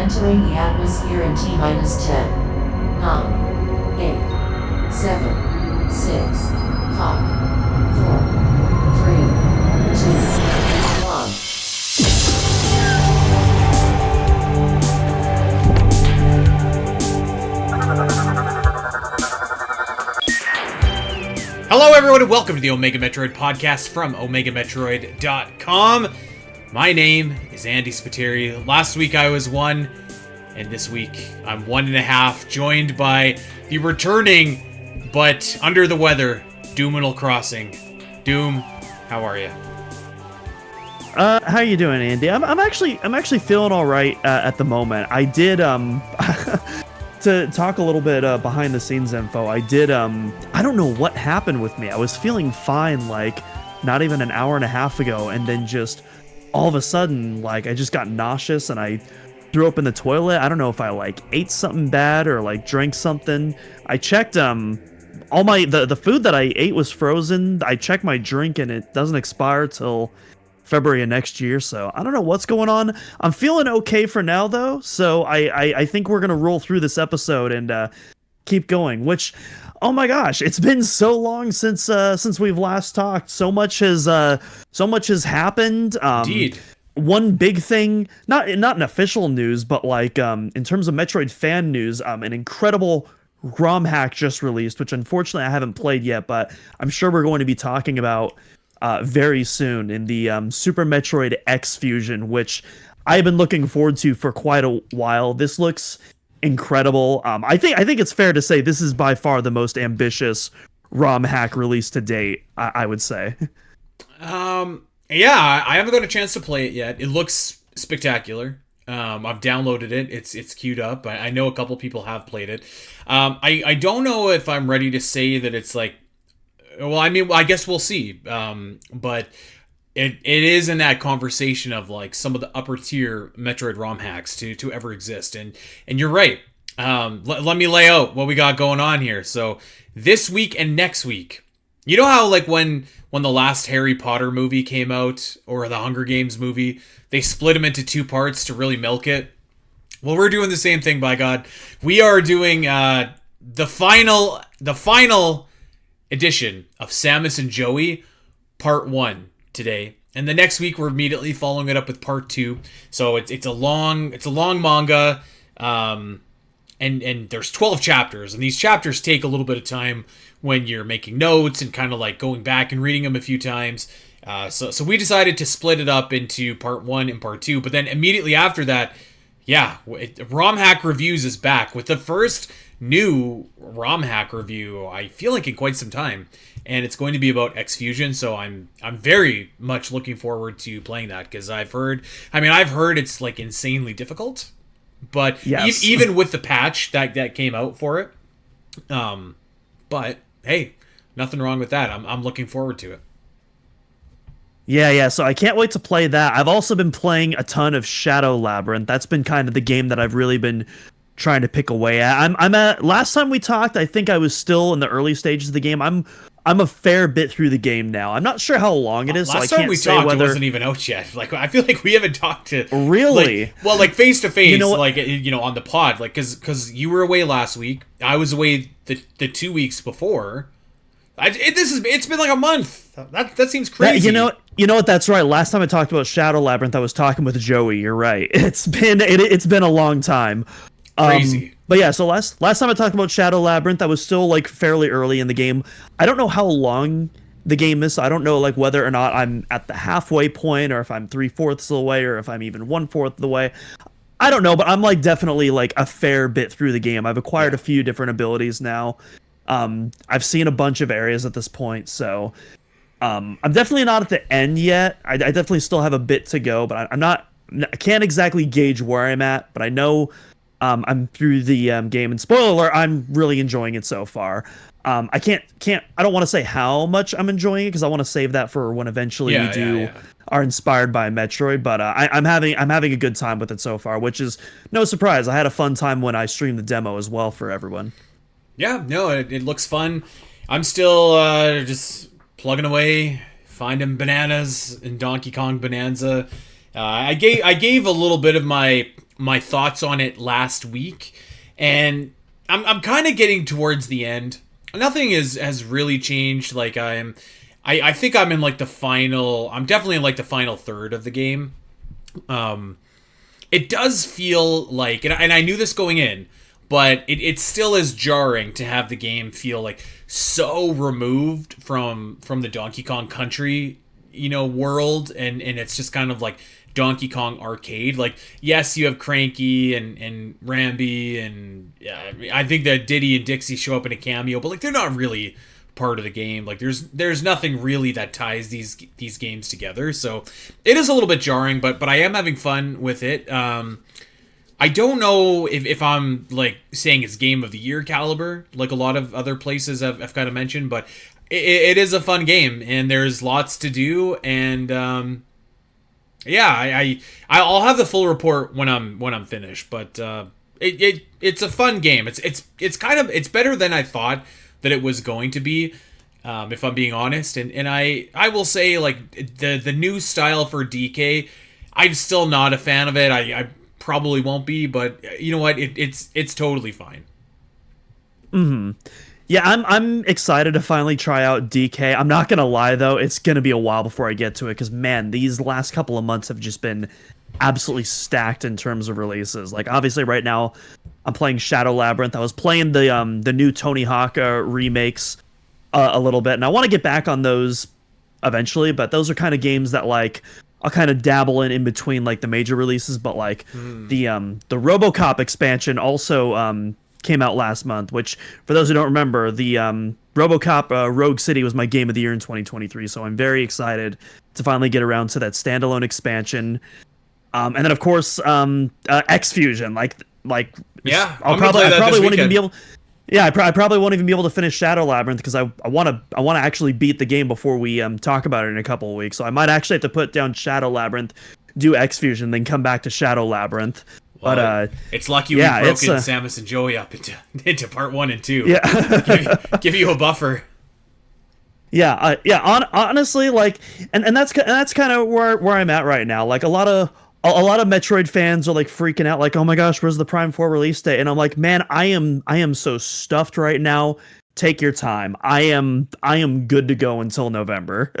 Entering the atmosphere in T minus 10, 9, 8, 7, 6, 5, 4, 3, 2, 1. Hello everyone and welcome to the Omega Metroid podcast from OmegaMetroid.com. My name is Andy Spiteri. Last week I was 1, and this week I'm 1.5, joined by the returning, but under the weather, Doominal Crossing. Doom, how are you? How you doing, Andy? I'm actually feeling all right at the moment. I did to talk a little bit behind the scenes info. I don't know what happened with me. I was feeling fine like not even an hour and a half ago, and then just all of a sudden like I just got nauseous and I threw up in the toilet. I don't know if I like ate something bad or like drank something. I checked all my the food that I ate was frozen. I checked my drink and it doesn't expire till February of next year, so I don't know what's going on. I'm feeling okay for now, though, so I think we're gonna roll through this episode and keep going. Which, oh my gosh, it's been so long since we've last talked. So much has happened. Indeed. One big thing, not in official news, but like in terms of Metroid fan news, an incredible ROM hack just released, which unfortunately I haven't played yet, but I'm sure we're going to be talking about very soon in the Super Metroid X Fusion, which I've been looking forward to for quite a while. This looks incredible. I think it's fair to say this is by far the most ambitious ROM hack released to date, I would say. Yeah, I haven't got a chance to play it yet. It looks spectacular. I've downloaded it. It's queued up. I know a couple people have played it. I don't know if I'm ready to say that it's like, well, I mean, I guess we'll see. But it is in that conversation of like some of the upper tier Metroid ROM hacks to ever exist. And you're right. Let me lay out what we got going on here. So this week and next week, you know how like when the last Harry Potter movie came out or the Hunger Games movie, they split them into 2 parts to really milk it. Well, we're doing the same thing, by God. We are doing the final edition of Samus and Joey, part 1 today, and the next week we're immediately following it up with part 2. So it's a long manga, and there's 12 chapters, and these chapters take a little bit of time when you're making notes and kind of like going back and reading them a few times. So we decided to split it up into part 1 and part 2, but then immediately after that, ROM Hack Reviews is back with the first new ROM hack review, I feel like, in quite some time, and it's going to be about X Fusion. So I'm very much looking forward to playing that, because I've heard it's like insanely difficult, but yes. Even with the patch that came out for it, but hey, nothing wrong with that. I'm looking forward to it. Yeah, so I can't wait to play that. I've also been playing a ton of Shadow Labyrinth. That's been kind of the game that I've really been trying to pick away at. I'm at, last time we talked, I think I was still in the early stages of the game. I'm a fair bit through the game now. I'm not sure how long it is, last so I time can't we say talked, whether it wasn't even out yet. Like, I feel like we haven't talked to really, like face to face, what? On the pod, like, because you were away last week, I was away the 2 weeks before. It's been like a month. That seems crazy. You know what? That's right. Last time I talked about Shadow Labyrinth, I was talking with Joey. You're right. It's been a long time. Crazy. But yeah, so last time I talked about Shadow Labyrinth, I was still like fairly early in the game. I don't know how long the game is, so I don't know like whether or not I'm at the halfway point, or if I'm 3/4 of the way, or if I'm even 1/4 of the way. I don't know, but I'm like definitely like a fair bit through the game. I've acquired a few different abilities now. I've seen a bunch of areas at this point, so I'm definitely not at the end yet. I definitely still have a bit to go, but I can't exactly gauge where I'm at, but I know I'm through the game, and spoiler alert, I'm really enjoying it so far. I don't want to say how much I'm enjoying it, because I want to save that for when eventually we are inspired by Metroid, but I'm having a good time with it so far, which is no surprise. I had a fun time when I streamed the demo as well for everyone. Yeah, no, it looks fun. I'm still just plugging away, finding bananas in Donkey Kong Bonanza. I gave a little bit of my my thoughts on it last week, and I'm kind of getting towards the end. Nothing has really changed. Like I think I'm in like the final. I'm definitely in like the final third of the game. It does feel like, and I knew this going in, but it still is jarring to have the game feel like so removed from the Donkey Kong Country, world, and it's just kind of like Donkey Kong Arcade. Like, yes, you have Cranky and Rambi, and I think that Diddy and Dixie show up in a cameo, but like they're not really part of the game. Like there's nothing really that ties these games together, so it is a little bit jarring, but I am having fun with it. I don't know if I'm like saying it's game of the year caliber like a lot of other places I've kind of mentioned, but it is a fun game and there's lots to do, and I'll have the full report when I'm finished, but it's a fun game. It's better than I thought that it was going to be, if I'm being honest. And I will say, like, the new style for DK, I'm still not a fan of it. I probably won't be, but you know what? It's totally fine. Mm-hmm. Yeah, I'm excited to finally try out DK. I'm not gonna lie though, it's gonna be a while before I get to it, because man, these last couple of months have just been absolutely stacked in terms of releases. Like obviously right now I'm playing Shadow Labyrinth. I was playing the new Tony Hawk remakes a little bit, and I want to get back on those eventually, but those are kind of games that like I'll kind of dabble in between like the major releases. But like the RoboCop expansion also came out last month, which for those who don't remember, the RoboCop Rogue City was my game of the year in 2023, so I'm very excited to finally get around to that standalone expansion. And then of course X Fusion, I probably won't even be able. Yeah, I probably won't even be able to finish Shadow Labyrinth because I want to actually beat the game before we talk about it in a couple of weeks. So I might actually have to put down Shadow Labyrinth, do X Fusion, then come back to Shadow Labyrinth. Well, but it's lucky we broken Samus and Joey up into part 1 and 2. Yeah, give you a buffer. Yeah, honestly, like, and that's kind of where I'm at right now. Like a lot of Metroid fans are like freaking out, like, oh my gosh, where's the Prime 4 release date? And I'm like, man, I am so stuffed right now. Take your time. I am good to go until November.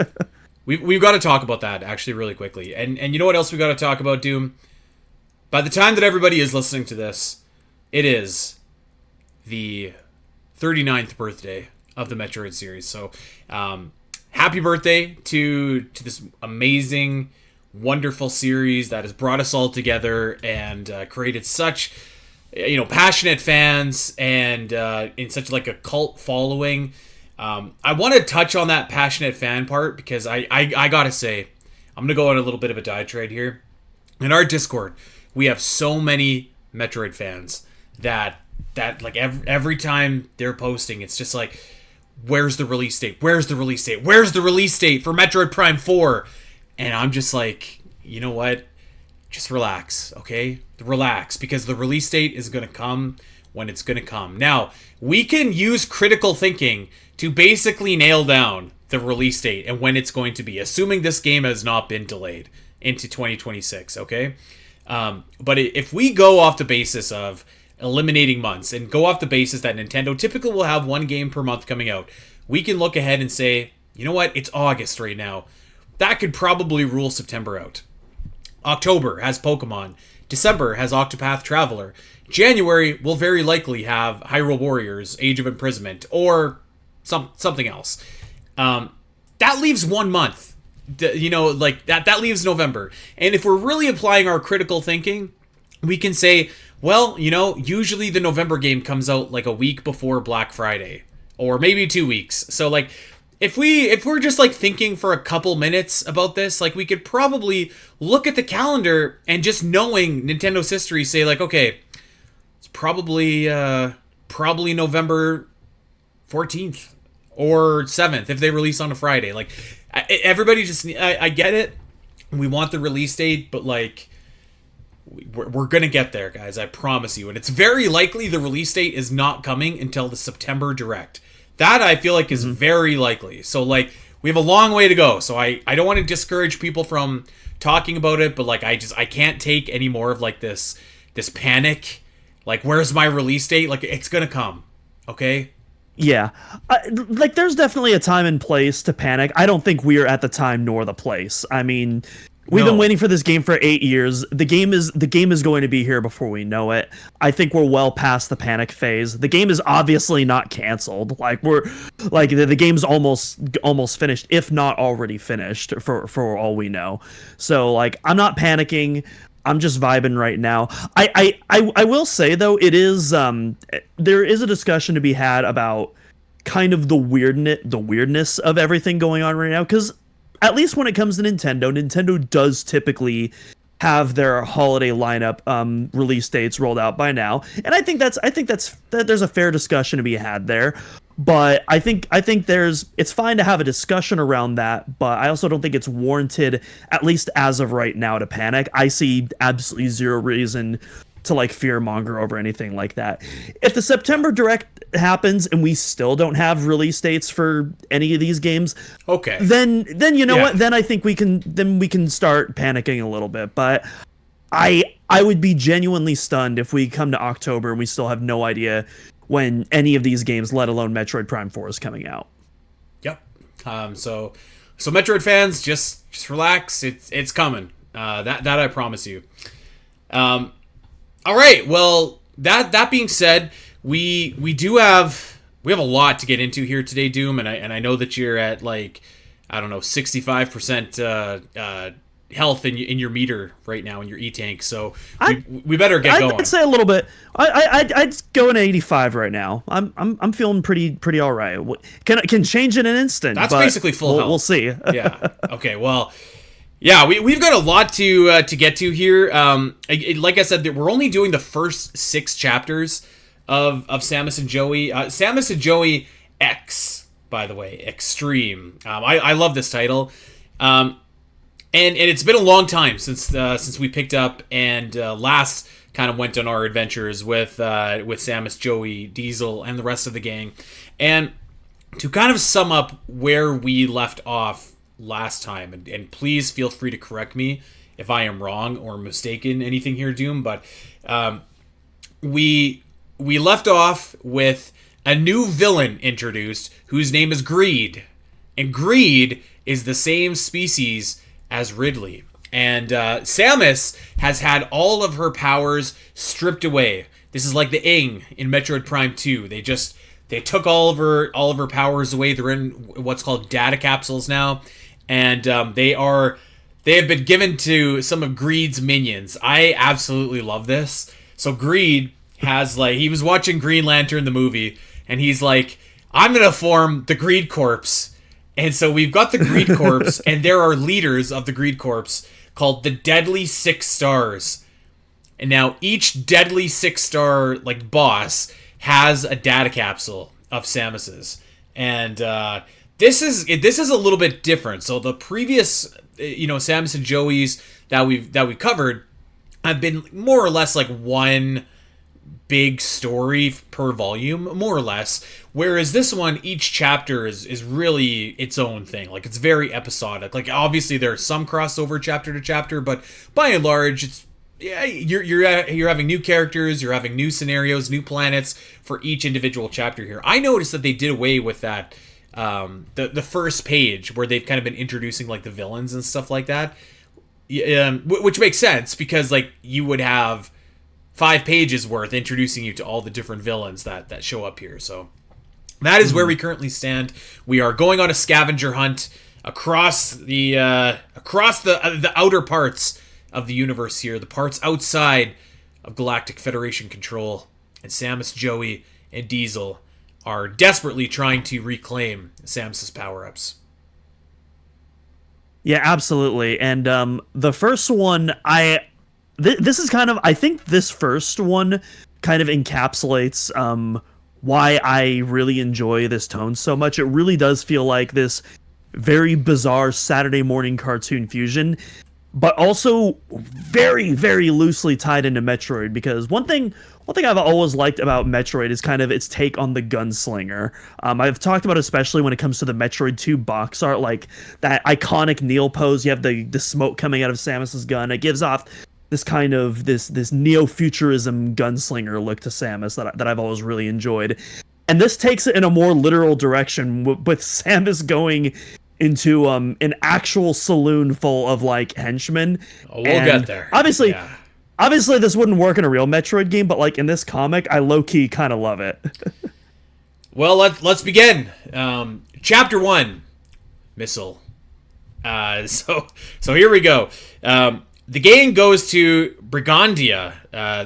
We've got to talk about that actually really quickly. And you know what else we got to talk about, Doom? By the time that everybody is listening to this, it is the 39th birthday of the Metroid series. So, happy birthday to this amazing, wonderful series that has brought us all together and created such passionate fans and in such like a cult following. I want to touch on that passionate fan part because I gotta say, I'm gonna go on a little bit of a diatribe here. In our Discord, we have so many Metroid fans that like every time they're posting, it's just like, where's the release date? Where's the release date? Where's the release date for Metroid Prime 4? And I'm just like, you know what? Just relax, okay? Relax, because the release date is going to come when it's going to come. Now, we can use critical thinking to basically nail down the release date and when it's going to be, assuming this game has not been delayed into 2026, okay? But if we go off the basis of eliminating months and go off the basis that Nintendo typically will have one game per month coming out, we can look ahead and say, you know what? It's August right now. That could probably rule September out. October has Pokemon. December has Octopath Traveler. January will very likely have Hyrule Warriors, Age of Imprisonment, or something else. That leaves 1 month. That leaves November. And if we're really applying our critical thinking, we can say, well, usually the November game comes out like a week before Black Friday, or maybe 2 weeks. So like, if we're just like thinking for a couple minutes about this, like we could probably look at the calendar and just knowing Nintendo's history say like, okay, it's probably November 14th or 7th if they release on a Friday. Like everybody just, I get it. We want the release date, but like we're going to get there, guys. I promise you. And it's very likely the release date is not coming until the September Direct. That I feel like is very likely. So like we have a long way to go. So I don't want to discourage people from talking about it, but like I can't take any more of like this this panic. Like, where's my release date? Like, it's gonna come, okay? Yeah. Like, there's definitely a time and place to panic. I don't think we're at the time nor the place. I mean, we've been waiting for this game for 8 years. The game is going to be here before we know it. I think we're well past the panic phase. The game is obviously not canceled. Like, the game's almost finished, if not already finished, for all we know. So, like, I'm not panicking. I'm just vibing right now. I will say, though, it is there is a discussion to be had about kind of the weirdness of everything going on right now, because at least when it comes to Nintendo does typically have their holiday lineup release dates rolled out by now, and I think there's a fair discussion to be had there. But I think it's fine to have a discussion around that, but I also don't think it's warranted, at least as of right now, to panic. I see absolutely zero reason to like fearmonger over anything like that. If the September Direct happens and we still don't have release dates for any of these games, okay, then you know what? Then I think we can start panicking a little bit. But I would be genuinely stunned if we come to October and we still have no idea when any of these games, let alone Metroid Prime 4, is coming out. Yep. So Metroid fans, just relax. It's coming. That I promise you. All right. Well, that being said, we have a lot to get into here today, Doom, and I know that you're at, like, I don't know, 65% health in your meter right now in your e-tank, so we better get going. I'd say a little bit. I'd go in 85 right now. I'm feeling pretty all right. Can change in an instant. That's basically full health. We'll see. Yeah. Okay. Well. Yeah, we've got a lot to get to here. Like I said, we're only doing the first 6 chapters of Samus and Joey. Samus and Joey X, by the way, Extreme. I love this title. And it's been a long time since we picked up and last kind of went on our adventures with Samus, Joey, Diesel, and the rest of the gang. And to kind of sum up where we left off last time, and please feel free to correct me if I am wrong or mistaken anything here, Doom, but we left off with a new villain introduced whose name is Greed. And Greed is the same species as Ridley. And Samus has had all of her powers stripped away. This is like the Ing in Metroid Prime 2. They took all of her powers away. They're in what's called data capsules now. And they have been given to some of Greed's minions. I absolutely love this. So Greed has, like, he was watching Green Lantern the movie, and he's like, I'm gonna form the Greed Corps. And so we've got the Greed Corps, and there are leaders of the Greed Corps called the Deadly 6 Stars. And now each Deadly 6 Star, like, boss has a data capsule of Samus's. And this is a little bit different. So the previous, Samus and Joey's that we've covered have been more or less like one big story per volume, more or less. Whereas this one, each chapter is really its own thing. Like, it's very episodic. Like, obviously there's some crossover chapter to chapter, but by and large, it's you're having new characters, you're having new scenarios, new planets for each individual chapter here. I noticed that they did away with that the first page where they've kind of been introducing, like, the villains and stuff like that, which makes sense because, like, you would have 5 pages worth introducing you to all the different villains that show up here. So that is where we currently stand. We are going on a scavenger hunt across the outer parts of the universe here, the parts outside of Galactic Federation control, and Samus, Joey, and Diesel are desperately trying to reclaim Samus's power-ups. Yeah, absolutely. And the first one, this is kind of, I think this first one kind of encapsulates why I really enjoy this tone so much. It really does feel like this very bizarre Saturday morning cartoon fusion, but also very, very loosely tied into Metroid, because one thing I've always liked about Metroid is kind of its take on the gunslinger. I've talked about, especially when it comes to the Metroid 2 box art, like that iconic kneel pose. You have the smoke coming out of Samus's gun. It gives off this kind of this neo-futurism gunslinger look to Samus that I've always really enjoyed. And this takes it in a more literal direction with Samus going into an actual saloon full of like henchmen. Oh, we'll get there. Obviously, Yeah. obviously this wouldn't work in a real Metroid game, but like in this comic, I low-key kind of love it. Well, let's begin. Chapter 1, Missile. So here we go. The game goes to Brigandia,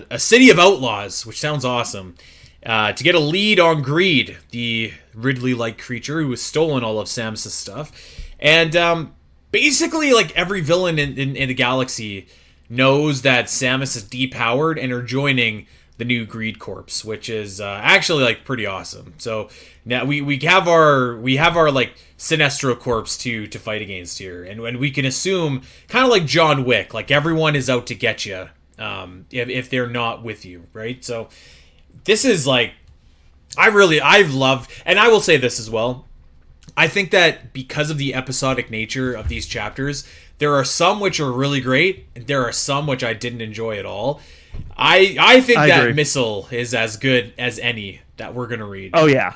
a city of outlaws, which sounds awesome, to get a lead on Greed, the Ridley-like creature who has stolen all of Samus' stuff. And basically, like, every villain in the galaxy knows that Samus is depowered and are joining the new Greed Corps, which is actually like pretty awesome. So now we have our like Sinestro Corps to fight against here, and we can assume kind of like John Wick, like everyone is out to get you if they're not with you, right? So this is like I've loved, and I will say this as well. I think that because of the episodic nature of these chapters, there are some which are really great, and there are some which I didn't enjoy at all. I think that agree. Missile is as good as any that we're gonna read. Oh yeah.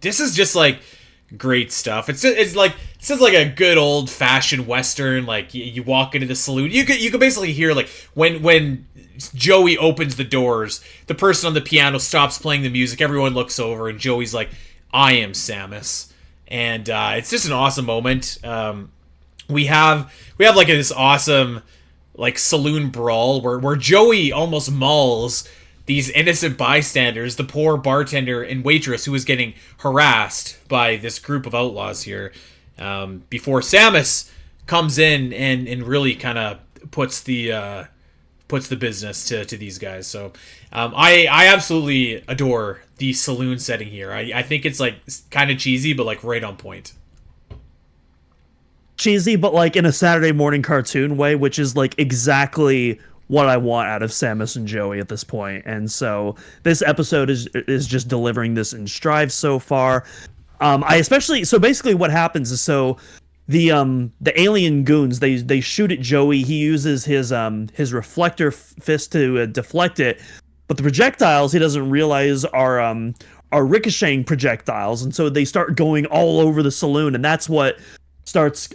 This is just like great stuff. It's like a good old fashioned Western. Like you walk into the saloon, you could basically hear like when Joey opens the doors, the person on the piano stops playing the music, everyone looks over, and Joey's like, "I am Samus," and it's just an awesome moment. We have like this awesome like saloon brawl where Joey almost mauls these innocent bystanders, the poor bartender and waitress who is getting harassed by this group of outlaws here, before Samus comes in and really kind of puts the business to these guys. So I absolutely adore the saloon setting here. I think it's like kind of cheesy, but like right on point. Cheesy, but like in a Saturday morning cartoon way, which is like exactly what I want out of Samus and Joey at this point. And so this episode is just delivering this in strides so far. So basically what happens is, so the alien goons, they shoot at Joey. He uses his reflector fist to deflect it, but the projectiles he doesn't realize are ricocheting projectiles, and so they start going all over the saloon, and that's what starts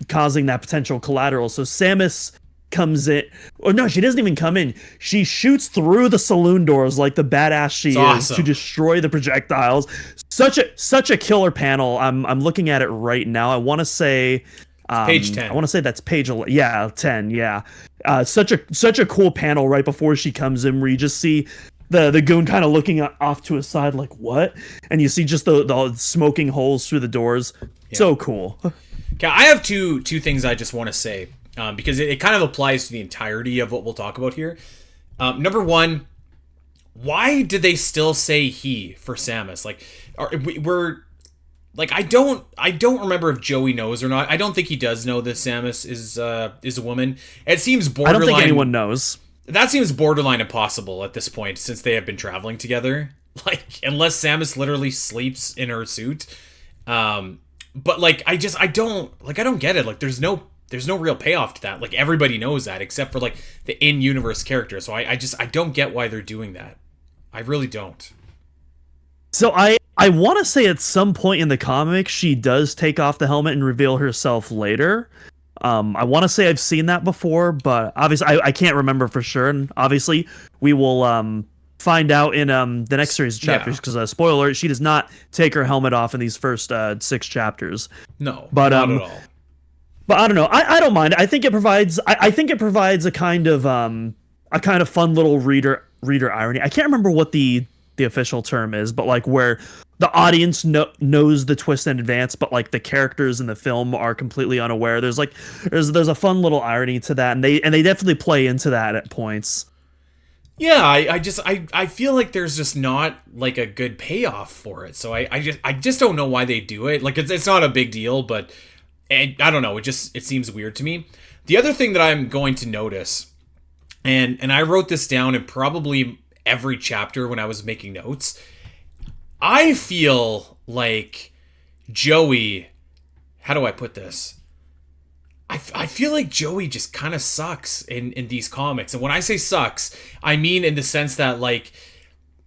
causing that potential collateral. So Samus comes in, or no, she doesn't even come in. She shoots through the saloon doors like the badass she is, awesome, to destroy the projectiles. Such a killer panel. I'm looking at it right now. I want to say page 10. I want to say that's page 11. Yeah, 10. Yeah. Such a cool panel right before she comes in, where you just see the goon kind of looking off to his side like, what? And you see just the smoking holes through the doors. Yeah. So cool. Okay, I have two things I just want to say, because it kind of applies to the entirety of what we'll talk about here. Number one, why did they still say he for Samus? Like, we're like, I don't remember if Joey knows or not. I don't think he does know that Samus is a woman. It seems borderline. I don't think anyone knows. That seems borderline impossible at this point, since they have been traveling together. Like, unless Samus literally sleeps in her suit. But like, I don't get it. Like, there's no real payoff to that. Like, everybody knows that except for like the in-universe character. So I don't get why they're doing that. I really don't. So I want to say at some point in the comic she does take off the helmet and reveal herself later. I want to say I've seen that before, but obviously I can't remember for sure. And obviously we will find out in the next series of chapters, because spoiler alert, she does not take her helmet off in these first 6 chapters. No, but not at all. But I don't know. I don't mind. I think it provides. I think it provides a kind of fun little reader irony. I can't remember what the official term is, but like where the audience knows the twist in advance, but like the characters in the film are completely unaware. There's a fun little irony to that, and they definitely play into that at points. Yeah, I feel like there's just not like a good payoff for it. So I just don't know why they do it. Like, it's not a big deal, but I don't know. It seems weird to me. The other thing that I'm going to notice, and I wrote this down in probably every chapter when I was making notes, I feel like Joey, how do I put this? I feel like Joey just kind of sucks in these comics. And when I say sucks, I mean in the sense that, like,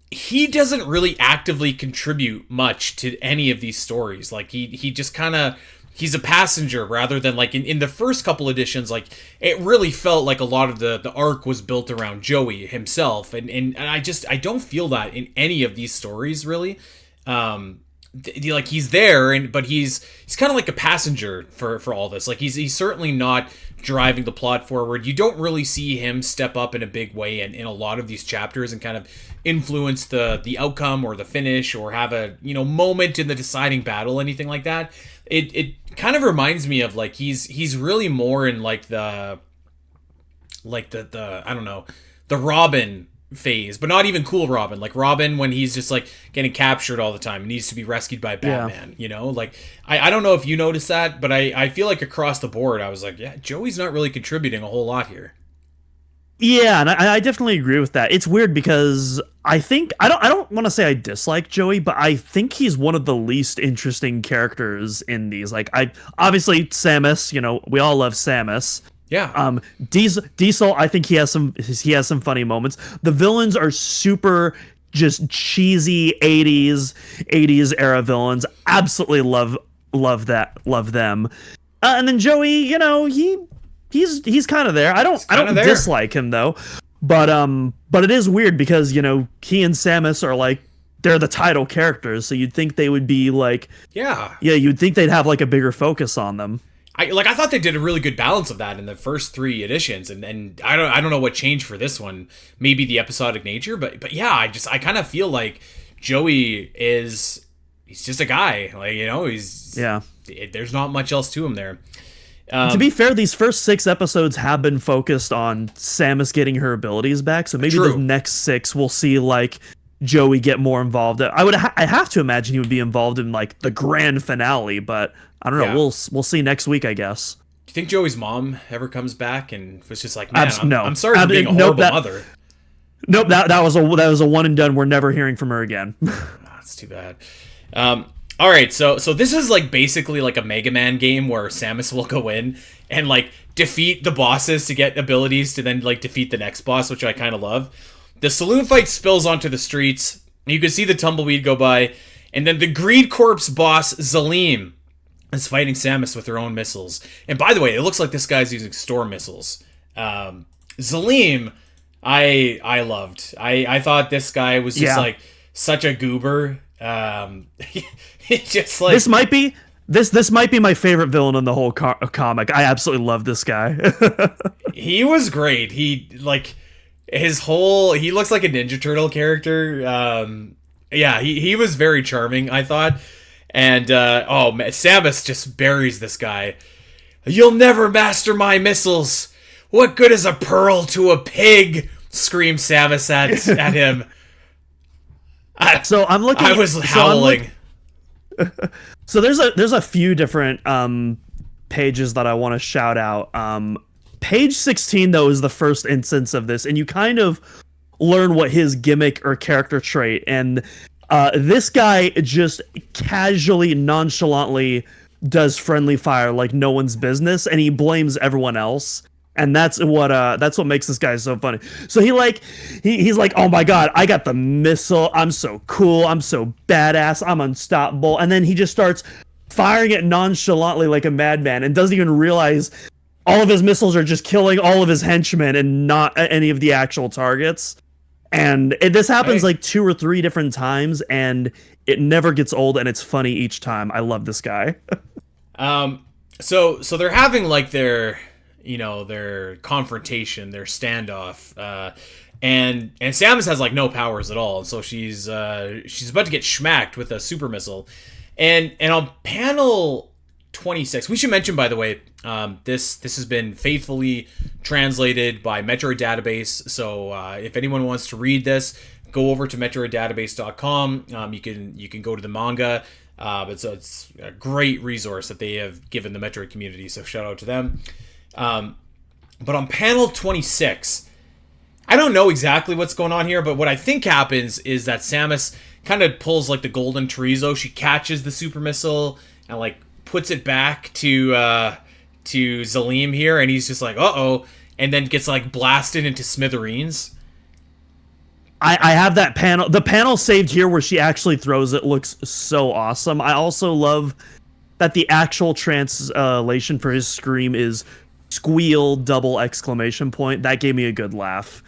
he doesn't really actively contribute much to any of these stories. Like, he just kind of, he's a passenger rather than, like, in the first couple editions, like, it really felt like a lot of the arc was built around Joey himself. And I don't feel that in any of these stories, really. Like, he's there, but he's kind of like a passenger for all this. Like, he's certainly not driving the plot forward. You don't really see him step up in a big way in a lot of these chapters and kind of influence the outcome or the finish or have a, moment in the deciding battle, anything like that. It kind of reminds me of, like, he's really more in, like, the I don't know, the Robin phase, but not even cool Robin. Like, Robin when he's just, like, getting captured all the time and needs to be rescued by Batman. Like, I don't know if you noticed that, but I feel like across the board I was like, yeah, Joey's not really contributing a whole lot here. Yeah, and I definitely agree with that. It's weird because I think I don't want to say I dislike Joey, but I think he's one of the least interesting characters in these. Like, I obviously Samus, we all love Samus. Yeah. Diesel, I think he has some funny moments. The villains are super just cheesy 80s era villains. Absolutely love them. And then Joey, he's kind of there. I don't dislike him though. But it is weird because, he and Samus are like, they're the title characters, so you'd think they would be like, yeah, you'd think they'd have like a bigger focus on them. I thought they did a really good balance of that in the first 3 editions, and I don't know what changed for this one. Maybe the episodic nature, but yeah, I kind of feel like Joey he's just a guy, like, there's not much else to him there. To be fair, these first 6 episodes have been focused on Samus getting her abilities back, so maybe the next 6 we'll see, like, Joey get more involved. I have to imagine he would be involved in, like, the grand finale, but I don't know. Yeah. We'll see next week, I guess. Do you think Joey's mom ever comes back and was just like, man, I'm sorry for being a horrible mother? Nope, that was a one and done. We're never hearing from her again. That's too bad. All right, so this is, like, basically like a Mega Man game where Samus will go in and, like, defeat the bosses to get abilities to then, like, defeat the next boss, which I kind of love. The saloon fight spills onto the streets. You can see the tumbleweed go by, and then the Greed Corpse boss Zalim is fighting Samus with her own missiles. And by the way, it looks like this guy's using storm missiles. Zalim, I loved. I thought this guy was just like such a goober. Just like this might be my favorite villain in the whole comic. I absolutely love this guy. He was great. He looks like a Ninja Turtle character. He was very charming, I thought. And man, Samus just buries this guy. You'll never master my missiles. What good is a pearl to a pig? Screamed Samus at him. I was howling. So there's a few different pages that I want to shout out. Page 16 though is the first instance of this, and you kind of learn what his gimmick or character trait. And this guy just casually, nonchalantly does friendly fire like no one's business, and he blames everyone else. And that's what makes this guy so funny. So he's like, oh my god, I got the missile. I'm so cool. I'm so badass. I'm unstoppable. And then he just starts firing it nonchalantly like a madman and doesn't even realize all of his missiles are just killing all of his henchmen and not any of the actual targets. And this happens like 2 or 3 different times, and it never gets old, and it's funny each time. I love this guy. So they're having like their confrontation, their standoff, and Samus has like no powers at all, so she's about to get schmacked with a super missile, and on panel 26, we should mention, by the way, this has been faithfully translated by Metroid Database, so if anyone wants to read this, go over to metroiddatabase.com. You can go to the manga. It's a great resource that they have given the Metroid community, so shout out to them. But on panel 26, I don't know exactly what's going on here, but what I think happens is that Samus kind of pulls like the golden chorizo. She catches the super missile and like puts it back to to Zalim here, and he's just like, uh-oh, and then gets like blasted into smithereens. I have that panel. The panel saved here where she actually throws it looks so awesome. I also love that the actual translation for his scream is squeal double exclamation point. That gave me a good laugh.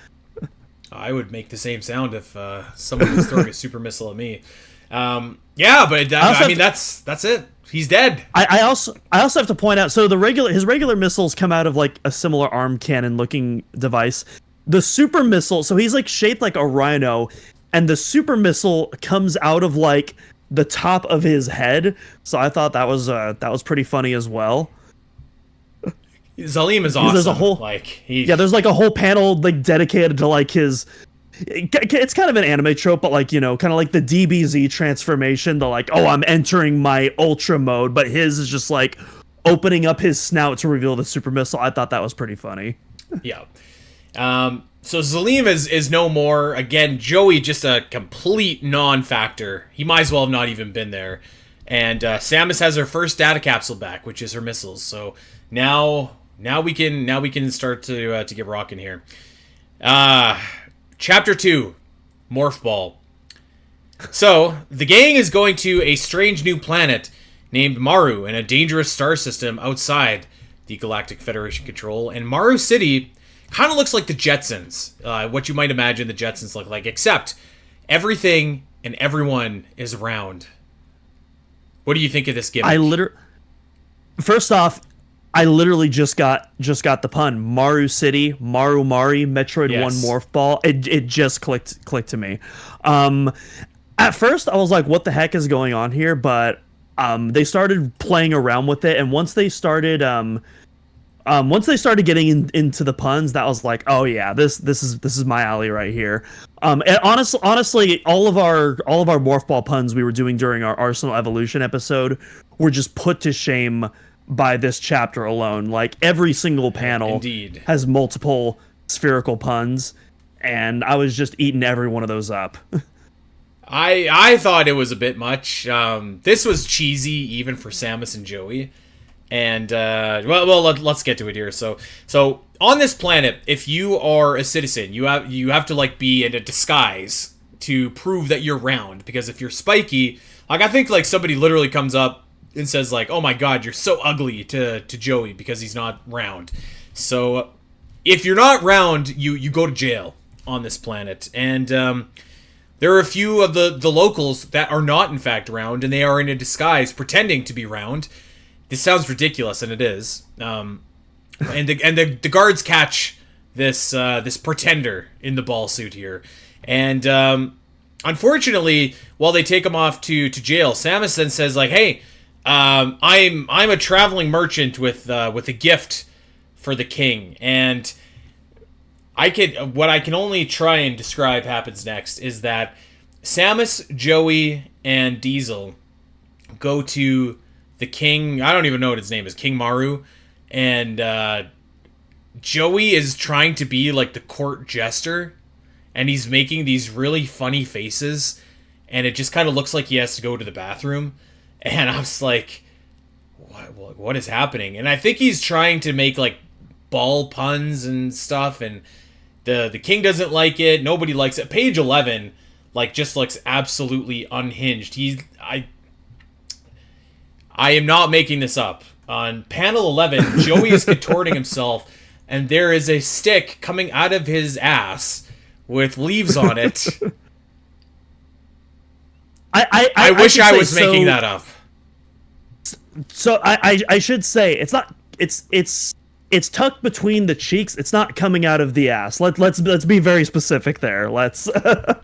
I would make the same sound if someone was throwing a super missile at me. Yeah, but that's it. He's dead. I also have to point out, so his regular missiles come out of like a similar arm cannon looking device. The super missile, so he's like shaped like a rhino, and the super missile comes out of like the top of his head. So I thought that was pretty funny as well. Zalim is awesome. There's a whole there's like a whole panel like dedicated to like his. It's kind of an anime trope, but like, you know, kind of like the DBZ transformation. The like, oh, I'm entering my ultra mode, but his is just like opening up his snout to reveal the super missile. I thought that was pretty funny. Yeah. So Zalim is no more. Again, Joey just a complete non-factor. He might as well have not even been there. And Samus has her first data capsule back, which is her missiles. So now we can start to get rocking here. Chapter 2, Morph Ball. So the gang is going to a strange new planet named Maru in a dangerous star system outside the Galactic Federation control. And Maru City kind of looks like the Jetsons, what you might imagine the Jetsons look like, except everything and everyone is round. What do you think of this gimmick? First off, I literally just got the pun. Maru City, Maru Mari, Metroid 1 Morph Ball. It just clicked to me. At first, I was like, what the heck is going on here? But they started playing around with it, and once they started getting into the puns, that was like, oh yeah, this is my alley right here. And honestly, all of our Morph Ball puns we were doing during our Arsenal Evolution episode were just put to shame by this chapter alone. Like every single panel has multiple spherical puns, and I was just eating every one of those up. I thought it was a bit much. This was cheesy even for Samus and Joey. And let's get to it here. So on this planet, if you are a citizen, you have to like be in a disguise to prove that you're round, because if you're spiky, like I think like somebody literally comes up and says like, "Oh my God, you're so ugly" to Joey because he's not round. So if you're not round, you go to jail on this planet. And there are a few of the locals that are not in fact round, and they are in a disguise pretending to be round. This sounds ridiculous, and it is. And the guards catch this pretender in the ball suit here, and unfortunately, while they take him off to jail, Samus then says like, "Hey, I'm a traveling merchant with a gift for the king." And what I can only try and describe happens next is that Samus, Joey, and Diesel go to the king. I don't even know what his name is, King Maru, and Joey is trying to be like the court jester, and he's making these really funny faces, and it just kind of looks like he has to go to the bathroom. And I was like, what is happening? And I think he's trying to make like ball puns and stuff, and the king doesn't like it. Nobody likes it. Page 11 like just looks absolutely unhinged. I am not making this up. On panel 11, Joey is contorting himself, and there is a stick coming out of his ass with leaves on it. I wish I was making that up. So I should say it's not. It's tucked between the cheeks. It's not coming out of the ass. Let's be very specific there. Let's.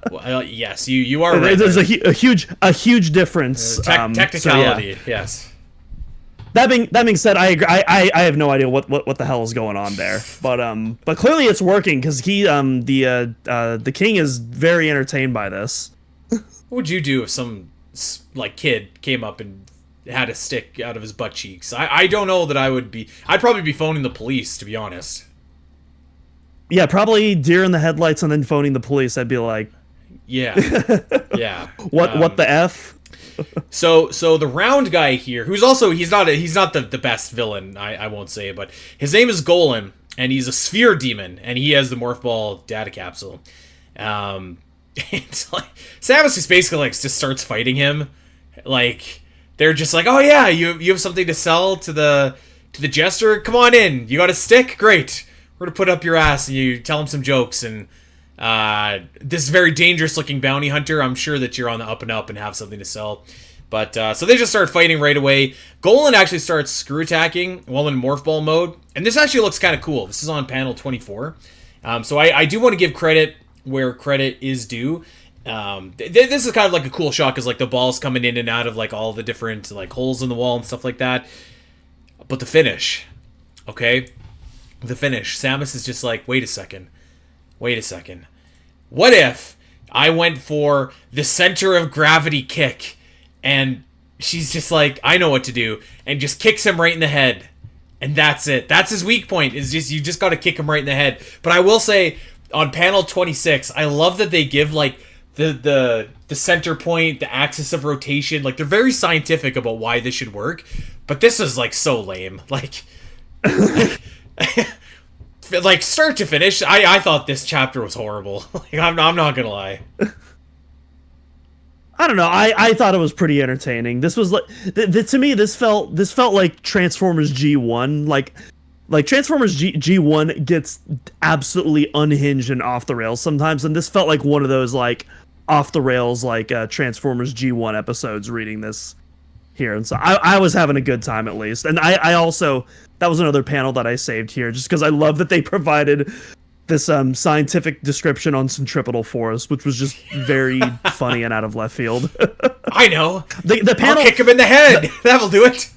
Well, yes, you are right. There's a huge difference. Technicality, yes. That being said, I agree. I have no idea what the hell is going on there, but clearly it's working because the king is very entertained by this. What would you do if some like kid came up and had a stick out of his butt cheeks? I don't know that I would be. I'd probably be phoning the police, to be honest. Yeah, probably deer in the headlights and then phoning the police. I'd be like, yeah, yeah. What the F? So the round guy here, who's also he's not the best villain, I won't say, but his name is Golem, and he's a sphere demon, and he has the Morph Ball data capsule. It's like Samus just basically like just starts fighting him, like they're just like, oh yeah, you have something to sell to the jester, come on in, you got a stick, great, we're gonna put up your ass, and you tell him some jokes, and this very dangerous looking bounty hunter, I'm sure that you're on the up and up and have something to sell. But so they just start fighting right away. Golan actually starts screw attacking while in Morph Ball mode, and this actually looks kind of cool. This is on panel 24. So I do want to give credit where credit is due. This is kind of like a cool shot because like the ball's coming in and out of like all the different like holes in the wall and stuff like that. But the finish, okay, the finish. Samus is just like, wait a second. What if I went for the center of gravity kick, and she's just like, I know what to do, and just kicks him right in the head, and that's it. That's his weak point. Is just you just got to kick him right in the head. But I will say on panel 26, I love that they give like the center point, the axis of rotation. Like they're very scientific about why this should work. But this is like so lame. Like. Like start to finish, I thought this chapter was horrible. Like, I'm not gonna lie. I don't know. I thought it was pretty entertaining. This was like to me this felt like Transformers G1. Like Transformers G1 gets absolutely unhinged and off the rails sometimes, and this felt like one of those like off the rails like Transformers G1 episodes reading this here. And so I was having a good time at least. And I also, that was another panel that I saved here just because I love that they provided this scientific description on centripetal force, which was just very funny and out of left field. I know. The panel, I'll kick him in the head. That'll do it.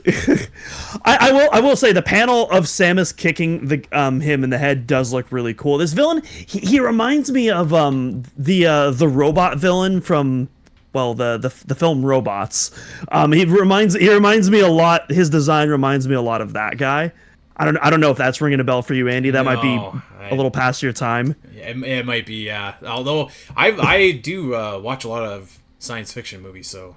I will say the panel of Samus kicking the him in the head does look really cool. This villain, he reminds me of the robot villain from, well, the film Robots. He reminds me a lot. His design reminds me a lot of that guy. I don't know if that's ringing a bell for you, Andy. That might be a little past your time. It might be, yeah. Although I do watch a lot of science fiction movies, so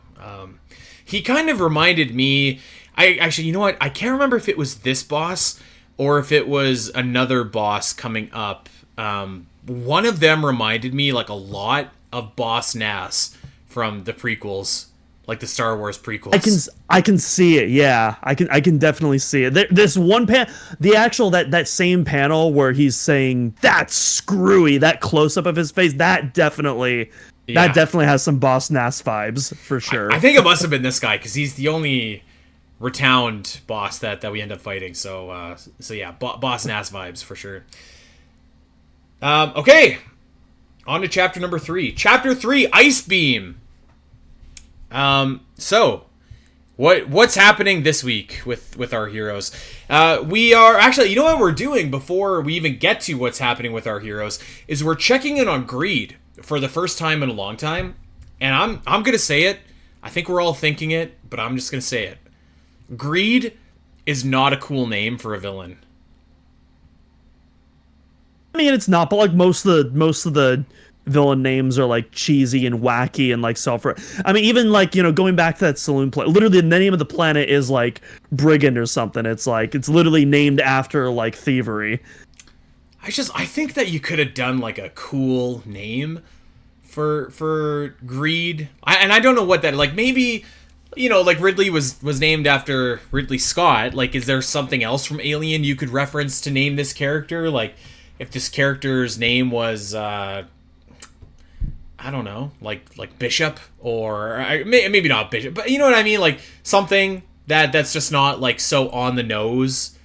he kind of reminded me. Actually, you know what? I can't remember if it was this boss or if it was another boss coming up. One of them reminded me like a lot of Boss Nass from the prequels, like the Star Wars prequels. I can see it. Yeah, I can definitely see it. This one the actual that same panel where he's saying that's screwy, that close up of his face, that definitely has some Boss Nass vibes for sure. I think it must have been this guy because he's the only retowned boss that we end up fighting. So yeah, Boss Nass vibes for sure. Okay, on to chapter number 3. Chapter 3, Ice Beam. So what's happening this week with our heroes? We are actually, you know what we're doing before we even get to what's happening with our heroes is we're checking in on Greed for the first time in a long time. And I'm going to say it. I think we're all thinking it, but I'm just going to say it. Greed is not a cool name for a villain. I mean, it's not, but like most of the villain names are like cheesy and wacky and like I mean, even like, you know, going back to that saloon planet, literally the name of the planet is like Brigand or something. It's like it's literally named after like thievery. I think that you could have done like a cool name for Greed. I don't know what that, like, maybe, you know, like Ridley was named after Ridley Scott. Like, is there something else from Alien you could reference to name this character? Like, if this character's name was I don't know, like Bishop, or maybe not Bishop, but you know what I mean, like something that's just not like so on the nose.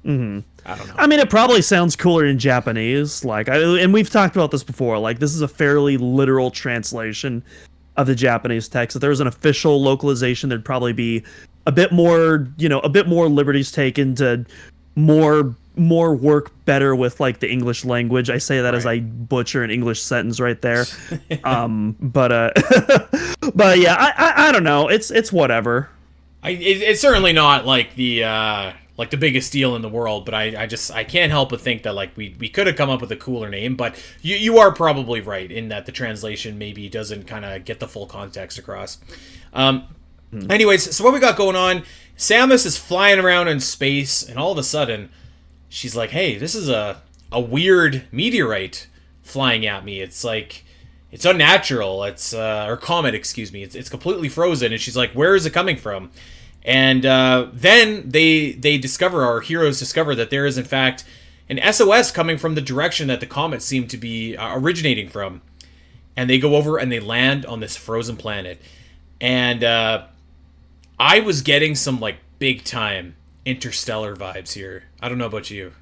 Mm-hmm. I don't know. I mean, it probably sounds cooler in Japanese, like, and we've talked about this before. Like, this is a fairly literal translation of the Japanese text. If there was an official localization, there'd probably be a bit more, you know, a bit more liberties taken to more work better with like the English language. I say that right as I butcher an English sentence right there. But yeah, I don't know. It's whatever. It's certainly not like the biggest deal in the world, but I can't help but think that like we could have come up with a cooler name, but you are probably right in that the translation maybe doesn't kind of get the full context across. Anyways, so what we got going on, Samus is flying around in space, and all of a sudden, she's like, hey, this is a weird meteorite flying at me. It's like, it's unnatural. It's, or comet, excuse me. It's completely frozen, and she's like, where is it coming from? And then they discover, our heroes discover that there is, in fact, an SOS coming from the direction that the comet seemed to be originating from. And they go over and they land on this frozen planet. And I was getting some, like, big-time Interstellar vibes here. I don't know about you.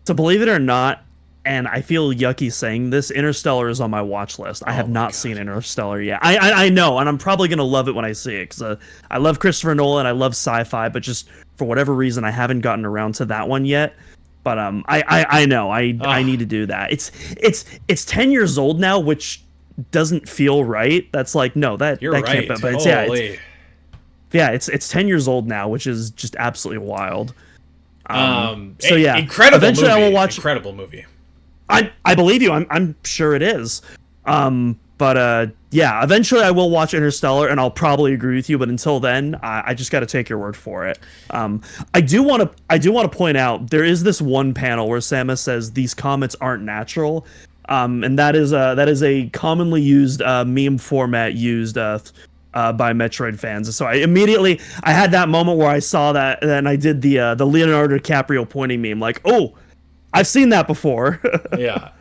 So believe it or not, and I feel yucky saying this, Interstellar is on my watch list. I have not seen Interstellar yet. I know, and I'm probably going to love it when I see it, because I love Christopher Nolan, I love sci-fi, but just for whatever reason, I haven't gotten around to that one yet. But I know, I need to do that. It's 10 years old now, which doesn't feel right. That's like, no, that You're that right. can't be, but it's 10 years old now, which is just absolutely wild. So yeah, incredible eventually movie. I will watch. Incredible movie. I believe you. I'm sure it is. But yeah, eventually I will watch Interstellar, and I'll probably agree with you. But until then, I just got to take your word for it. I do want to point out there is this one panel where Samus says these comets aren't natural, and that is a commonly used meme format used by Metroid fans. So I had that moment where I saw that, and I did the Leonardo DiCaprio pointing meme, like, oh, I've seen that before. Yeah.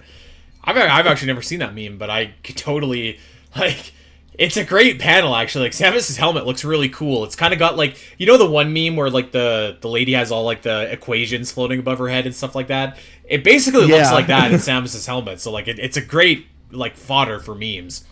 I've actually never seen that meme, but I could totally, like, it's a great panel, actually. Like, Samus's helmet looks really cool. It's kind of got, like, you know the one meme where, like, the lady has all, like, the equations floating above her head and stuff like that? It basically looks like that in Samus's helmet. So, like, it's a great, like, fodder for memes.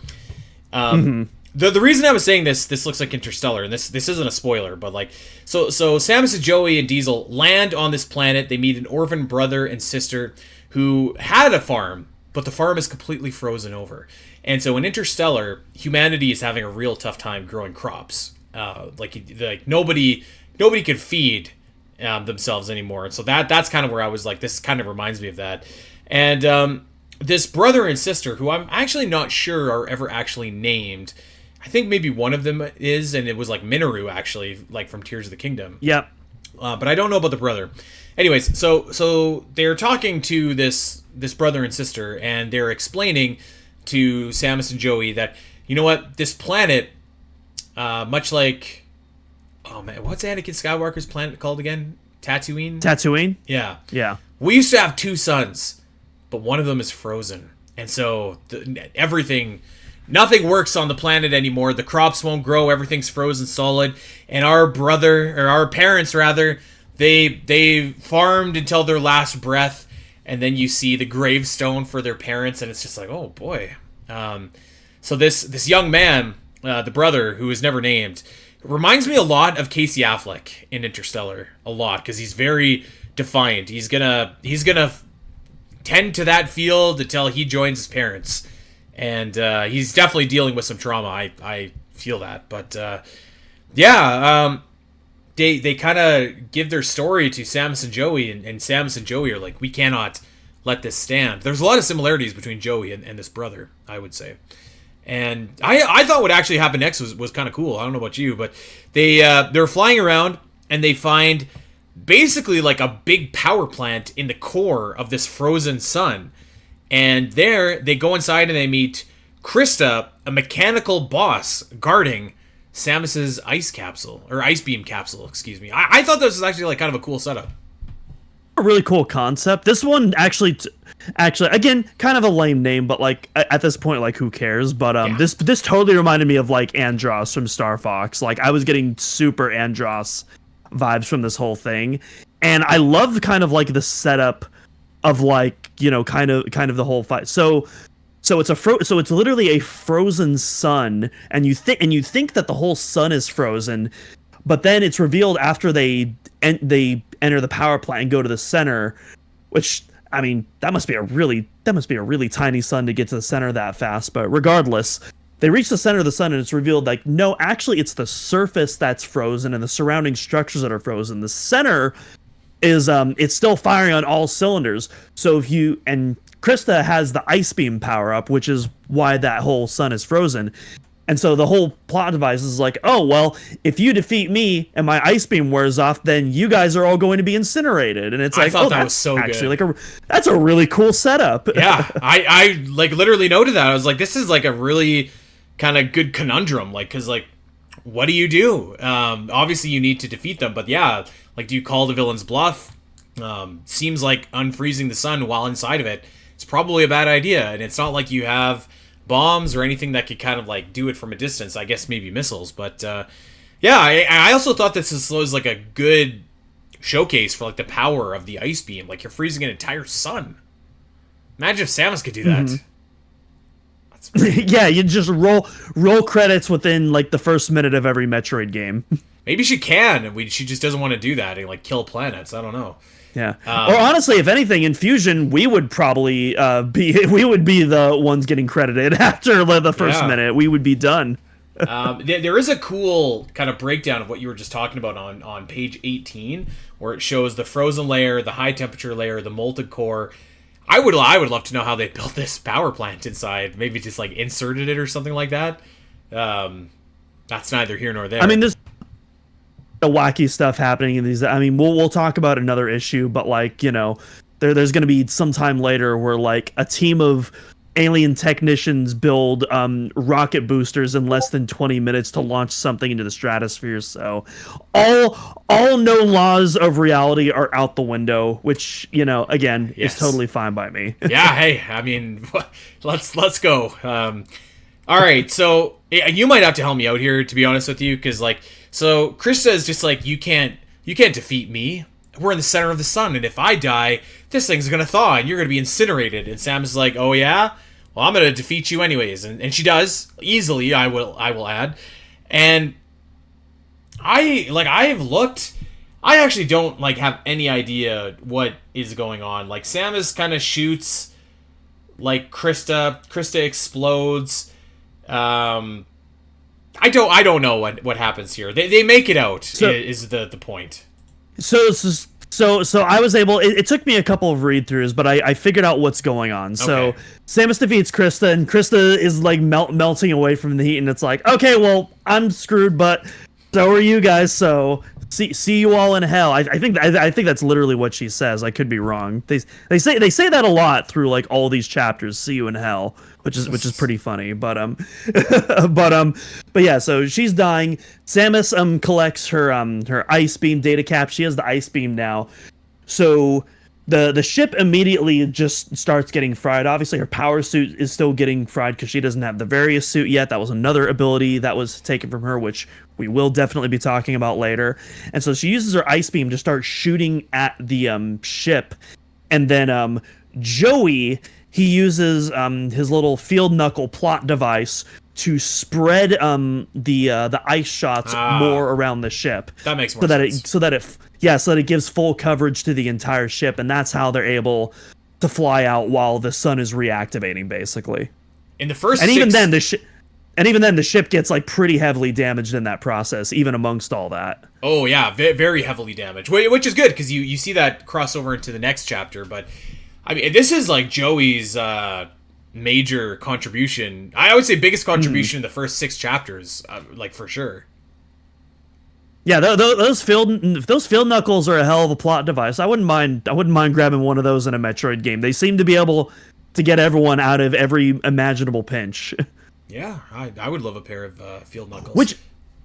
The reason I was saying this looks like Interstellar, and this isn't a spoiler, but, like, so Samus, Joey, and Diesel land on this planet. They meet an orphan brother and sister who had a farm, but the farm is completely frozen over. And so in Interstellar, humanity is having a real tough time growing crops. Like nobody could feed themselves anymore. And so that's kind of where I was like, this kind of reminds me of that. And this brother and sister, who I'm actually not sure are ever actually named. I think maybe one of them is, and it was like Minoru, actually, like from Tears of the Kingdom. Yep. But I don't know about the brother. Anyways, so they're talking to this brother and sister, and they're explaining to Samus and Joey that, you know what, this planet, much like, oh man, what's Anakin Skywalker's planet called again? Tatooine? Tatooine? Yeah. Yeah. We used to have two suns, but one of them is frozen. And so nothing works on the planet anymore. The crops won't grow. Everything's frozen solid. And our parents, they farmed until their last breath. And then you see the gravestone for their parents, and it's just like, oh boy. So this young man, the brother who is never named, reminds me a lot of Casey Affleck in Interstellar, a lot, because he's very defiant. He's gonna tend to that field until he joins his parents, and he's definitely dealing with some trauma. I feel that, but They kind of give their story to Samus and Joey, and Samus and Joey are like, we cannot let this stand. There's a lot of similarities between Joey and this brother, I would say. And I thought what actually happened next was kind of cool. I don't know about you, but they're flying around, and they find basically like a big power plant in the core of this frozen sun. And there, they go inside and they meet Krista, a mechanical boss guarding Samus's ice beam capsule, excuse me. I thought this was actually like kind of a cool setup. A really cool concept. This one actually again, kind of a lame name, but like at this point, like, who cares? But this totally reminded me of like Andros from Star Fox. Like, I was getting super Andros vibes from this whole thing, and I love kind of like the setup of, like, you know, kind of the whole fight. So it's literally a frozen sun, and you think that the whole sun is frozen, but then it's revealed after they enter the power plant and go to the center, which, I mean, that must be a really tiny sun to get to the center that fast. But regardless, they reach the center of the sun, and it's revealed, like, no, actually it's the surface that's frozen and the surrounding structures that are frozen. The center is it's still firing on all cylinders. So Krista has the ice beam power up, which is why that whole sun is frozen. And so the whole plot device is like, oh, well, if you defeat me and my ice beam wears off, then you guys are all going to be incinerated. And it's I like, thought oh, that that's was so actually good. like that's a really cool setup. Yeah, I like literally noted that. I was like, this is like a really kind of good conundrum. Like, because like, what do you do? Obviously, you need to defeat them, but yeah, like, do you call the villain's bluff? Seems like unfreezing the sun while inside of it is probably a bad idea, and it's not like you have bombs or anything that could kind of like do it from a distance. I guess maybe missiles, but yeah, I also thought this was like a good showcase for like the power of the ice beam. Like, you're freezing an entire sun. Imagine if Samus could do that. That's pretty... Yeah, you just roll credits within like the first minute of every Metroid game. Maybe she can, and she just doesn't want to do that and like kill planets. I don't know. Yeah. Or honestly, if anything, in Fusion, we would probably be the ones getting credited after the first minute. We would be done. There is a cool kind of breakdown of what you were just talking about on page 18, where it shows the frozen layer, the high temperature layer, the molten core. I would love to know how they built this power plant inside. Maybe just like inserted it or something like that. That's neither here nor there. I mean, there's wacky stuff happening in these. I mean, we'll talk about another issue, but like, you know, there's going to be some time later where like a team of alien technicians build rocket boosters in less than 20 minutes to launch something into the stratosphere. So all known laws of reality are out the window, which, you know, again, is totally fine by me. Yeah, hey, I mean, let's go. All right, so you might have to help me out here, to be honest with you, because like, so Krista is just like, you can't defeat me. We're in the center of the sun, and if I die, this thing's gonna thaw, and you're gonna be incinerated. And Sam is like, oh yeah, well, I'm gonna defeat you anyways, and she does easily. I will add, and I've looked. I actually don't like have any idea what is going on. Like, Samus kind of shoots like Krista explodes. I don't know what happens here. They make it out, is the point. So I was able. It took me a couple of read throughs, but I figured out what's going on. So Samus defeats Krista, and Krista is like melting away from the heat, and it's like, okay, well, I'm screwed, but so are you guys. So see you all in hell. I think that's literally what she says. I could be wrong. They say that a lot through like all these chapters. See you in hell, which is pretty funny. But yeah. So she's dying. Samus collects her ice beam data cap. She has the ice beam now. So the ship immediately just starts getting fried. Obviously, her power suit is still getting fried because she doesn't have the various suit yet. That was another ability that was taken from her, which we will definitely be talking about later. And so she uses her ice beam to start shooting at the ship. And then Joey, he uses his little field knuckle plot device to spread the ice shots more around the ship. That makes more sense. So that it gives full coverage to the entire ship, and that's how they're able to fly out while the sun is reactivating, basically. In the first even then the ship gets like pretty heavily damaged in that process, even amongst all that. Oh yeah, very heavily damaged, which is good because you see that crossover into the next chapter. But I mean, this is like Joey's major contribution. I would say biggest contribution in the first 6 chapters, like for sure. Yeah, those field knuckles are a hell of a plot device. I wouldn't mind grabbing one of those in a Metroid game. They seem to be able to get everyone out of every imaginable pinch. Yeah, I would love a pair of field knuckles.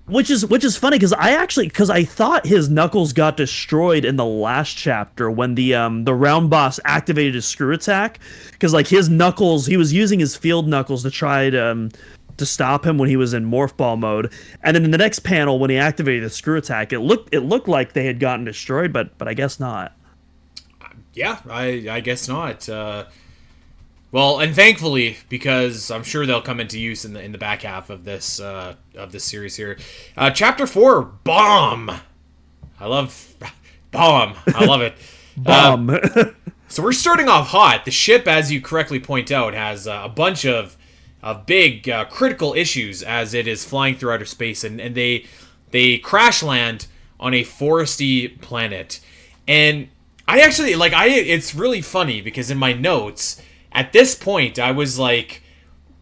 Which is funny because I thought his knuckles got destroyed in the last chapter when the round boss activated his screw attack, because like his knuckles, he was using his field knuckles to try to stop him when he was in morph ball mode, and then in the next panel when he activated the screw attack, it looked like they had gotten destroyed, but I guess not. Yeah, I guess not. Well, and thankfully, because I'm sure they'll come into use in the back half of this series here. Chapter 4, Bomb. I love Bomb. I love it. Bomb. So we're starting off hot. The ship, as you correctly point out, has a bunch of big critical issues as it is flying through outer space, and they crash land on a foresty planet. And I actually it's really funny because in my notes at this point I was like,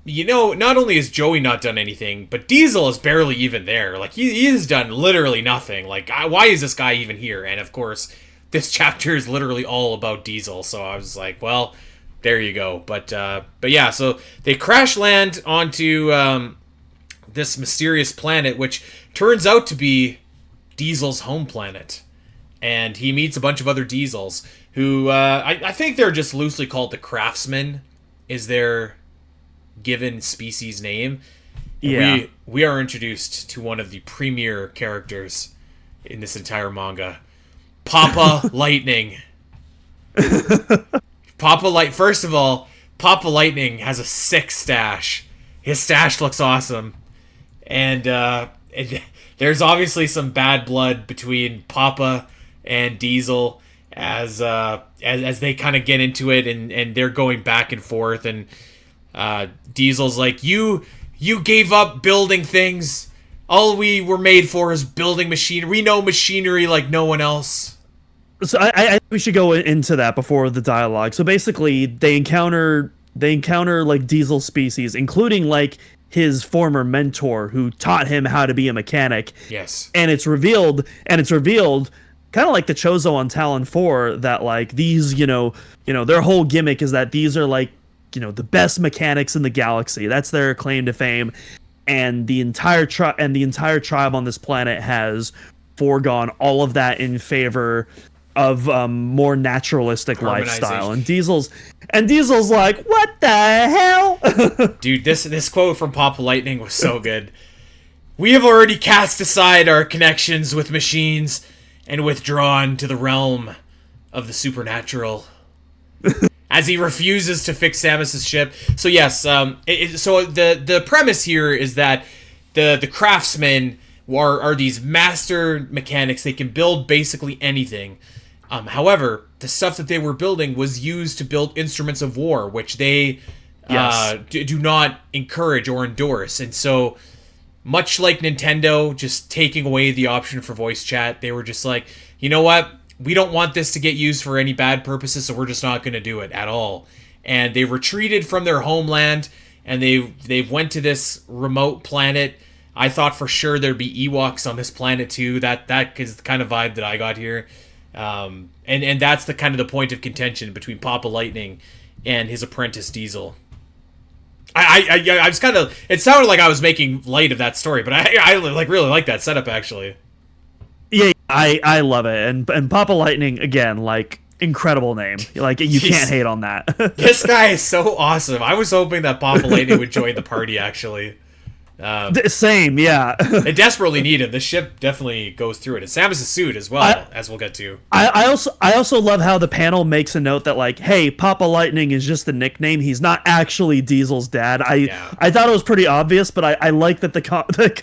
not only has Joey not done anything, but Diesel is barely even there. Like, he has done literally nothing. Like, why is this guy even here? And, of course, this chapter is literally all about Diesel. So I was like, well, there you go. But yeah, so they crash land onto this mysterious planet, which turns out to be Diesel's home planet. And he meets a bunch of other Diesels who, I think they're just loosely called the Craftsmen, is their given species name. Yeah. We are introduced to one of the premier characters in this entire manga. Papa Lightning. First of all, Papa Lightning has a sick stash. His stash looks awesome. And there's obviously some bad blood between Papa and Diesel as they kind of get into it, and they're going back and forth, and Diesel's like, you gave up building things. All we were made for is building machinery. We know machinery like no one else. So I think we should go into that before the dialogue. So basically, they encounter like Diesel species, including like his former mentor who taught him how to be a mechanic. Yes. And it's revealed, kind of like the Chozo on Talon 4, that like these, their whole gimmick is that these are like, the best mechanics in the galaxy. That's their claim to fame. And the entire tribe on this planet has foregone all of that in favor of more naturalistic lifestyle. And Diesel's like, what the hell? Dude, this quote from Papa Lightning was so good. We have already cast aside our connections with machines and withdrawn to the realm of the supernatural. As he refuses to fix Samus's ship. So yes, so the premise here is that the craftsmen are these master mechanics. They can build basically anything. However, the stuff that they were building was used to build instruments of war, which they do not encourage or endorse. And so, much like Nintendo just taking away the option for voice chat, they were just like, you know what? We don't want this to get used for any bad purposes, so we're just not going to do it at all. And they retreated from their homeland, and they went to this remote planet. I thought for sure there'd be Ewoks on this planet too. That is the kind of vibe that I got here. And that's the kind of the point of contention between Papa Lightning and his apprentice Diesel. I was kind of, it sounded like I was making light of that story, but I like really like that setup actually. Yeah, I love it, and Papa Lightning again, like incredible name. Like you can't hate on that. This guy is so awesome. I was hoping that Papa Lightning would join the party actually. Same, yeah. They desperately need him. The ship definitely goes through it. And Samus' suit as well, as we'll get to. I also love how the panel makes a note that like, hey, Papa Lightning is just a nickname. He's not actually Diesel's dad. I thought it was pretty obvious, but I like that the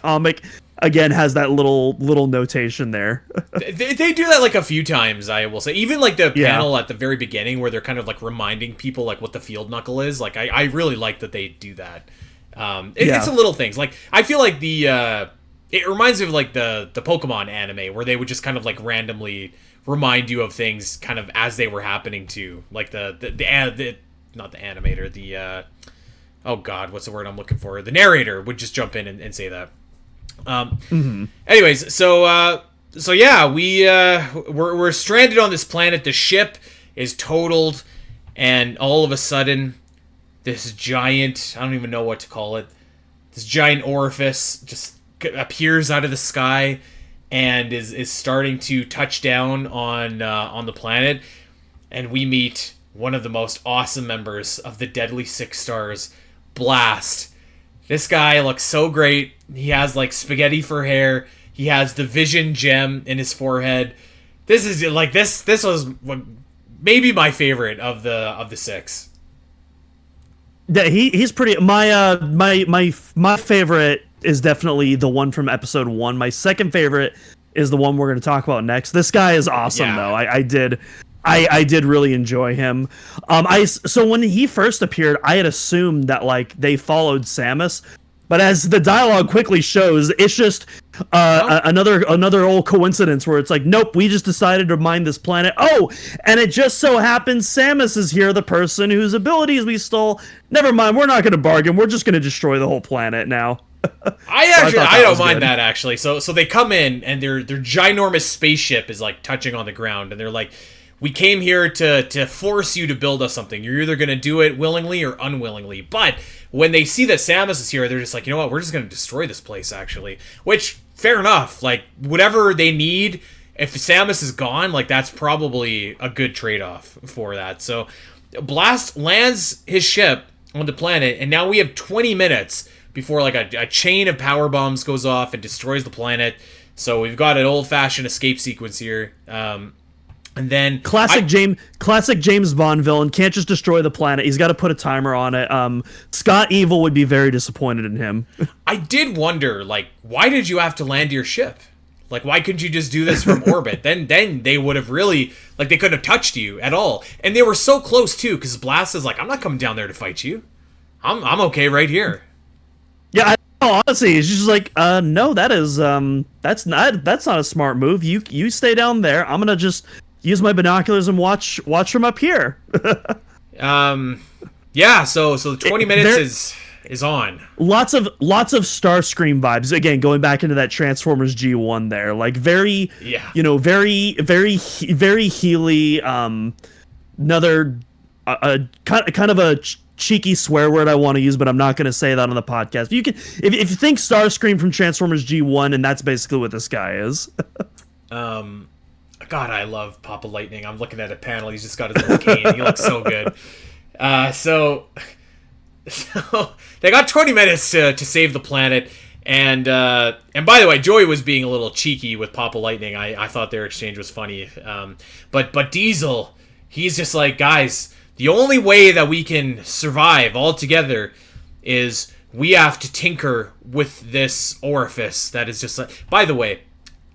comic again has that little notation there. they do that like a few times, I will say. Even like the panel at the very beginning where they're kind of like reminding people like what the field knuckle is. Like I really like that they do that. It's the little things. Like I feel like it reminds me of like the Pokemon anime where they would just kind of like randomly remind you of things kind of as they were happening to like the not the animator, oh god, what's the word I'm looking for? The narrator would just jump in and say that. Anyways, so yeah, we're stranded on this planet. The ship is totaled, and all of a sudden, this giant, I don't even know what to call it, this giant orifice just appears out of the sky and is starting to touch down on the planet, and we meet one of the most awesome members of the Deadly Six Stars, Blast. This guy looks so great. He has like spaghetti for hair. He has the vision gem in his forehead. This is like this was maybe my favorite of the six. Yeah, he's pretty. My favorite is definitely the one from episode 1. My second favorite is the one we're going to talk about next. This guy is awesome though. I did really enjoy him. So when he first appeared, I had assumed that like they followed Samus, But as the dialogue quickly shows, it's just another old coincidence where it's like, nope, we just decided to mine this planet. Oh, and it just so happens Samus is here, the person whose abilities we stole. Never mind, we're not going to bargain. We're just going to destroy the whole planet now. I don't mind that actually. So they come in and their ginormous spaceship is like touching on the ground, and they're like, we came here to force you to build us something. You're either going to do it willingly or unwillingly. But when they see that Samus is here, they're just like, you know what? We're just going to destroy this place, actually. Which, fair enough. Like, whatever they need, if Samus is gone, like, that's probably a good trade-off for that. So, Blast lands his ship on the planet, and now we have 20 minutes before, like, a chain of power bombs goes off and destroys the planet. So, we've got an old-fashioned escape sequence here. And then classic James Bond villain can't just destroy the planet. He's got to put a timer on it. Scott Evil would be very disappointed in him. I did wonder, like, why did you have to land your ship? Like, why couldn't you just do this from orbit? Then they would have really, like, they couldn't have touched you at all. And they were so close too, because Blast is like, I'm not coming down there to fight you. I'm okay right here. Yeah, honestly, it's just like, no, that's not a smart move. You stay down there. I'm gonna just use my binoculars and watch from up here. Yeah, so the 20 minutes is on. Lots of Starscream vibes. Again, going back into that Transformers G1 there. Like very Healy, another kind of a cheeky swear word I want to use, but I'm not going to say that on the podcast. But you can if you think Starscream from Transformers G1, and that's basically what this guy is. God, I love Papa Lightning. I'm looking at a panel. He's just got his little cane. He looks so good. So they got 20 minutes to save the planet. And by the way, Joey was being a little cheeky with Papa Lightning. I thought their exchange was funny. But Diesel, he's just like, guys, the only way that we can survive all together is we have to tinker with this orifice that is just like... By the way,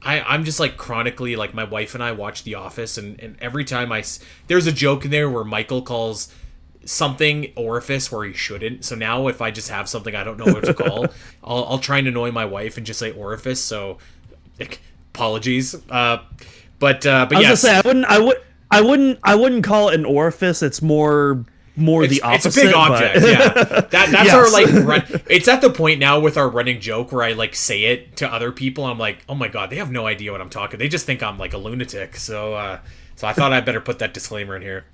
I'm just like chronically, like my wife and I watch The Office, and every time there's a joke in there where Michael calls something orifice where he shouldn't. So now if I just have something I don't know what to call, I'll try and annoy my wife and just say orifice. So apologies. But I was gonna say I wouldn't call it an orifice. It's more the opposite. It's a big object, yeah. That's yes. Our like it's at the point now with our running joke where I like say it to other people. I'm like, oh my god, they have no idea what I'm talking. They just think I'm like a lunatic. So I thought I'd better put that disclaimer in here.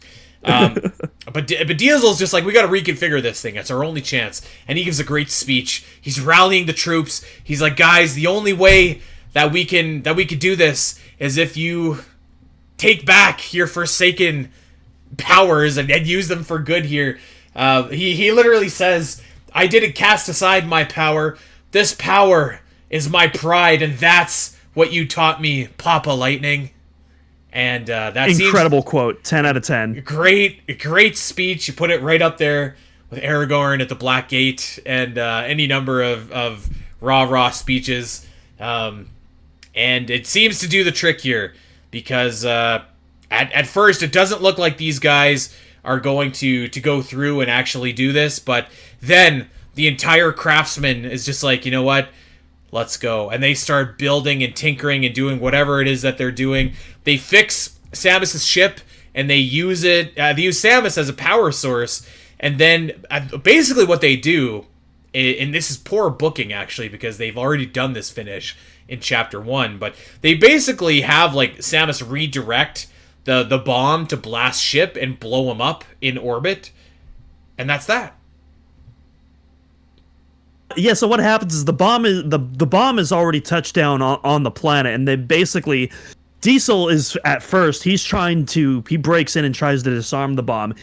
But Diesel's just like, we got to reconfigure this thing. It's our only chance. And he gives a great speech. He's rallying the troops. He's like, guys, the only way that we can do this is if you take back your forsaken powers and use them for good here. He literally says, I didn't cast aside my power. This power is my pride, and that's what you taught me, Papa Lightning. And that's incredible quote. 10 out of 10. Great speech. You put it right up there with Aragorn at the Black Gate and any number of rah speeches. And it seems to do the trick here because at first it doesn't look like these guys are going to go through and actually do this, but then the entire craftsman is just like, you know what? Let's go. And they start building and tinkering and doing whatever it is that they're doing. They fix Samus's ship and they use it. They use Samus as a power source. And then basically what they do, and this is poor booking actually because they've already done this finish in Chapter 1, but they basically have like Samus redirect the bomb to blast ship and blow him up in orbit. And that's that. Yeah, so what happens is the bomb is already touched down on the planet, and they basically Diesel is at first he breaks in and tries to disarm the bomb.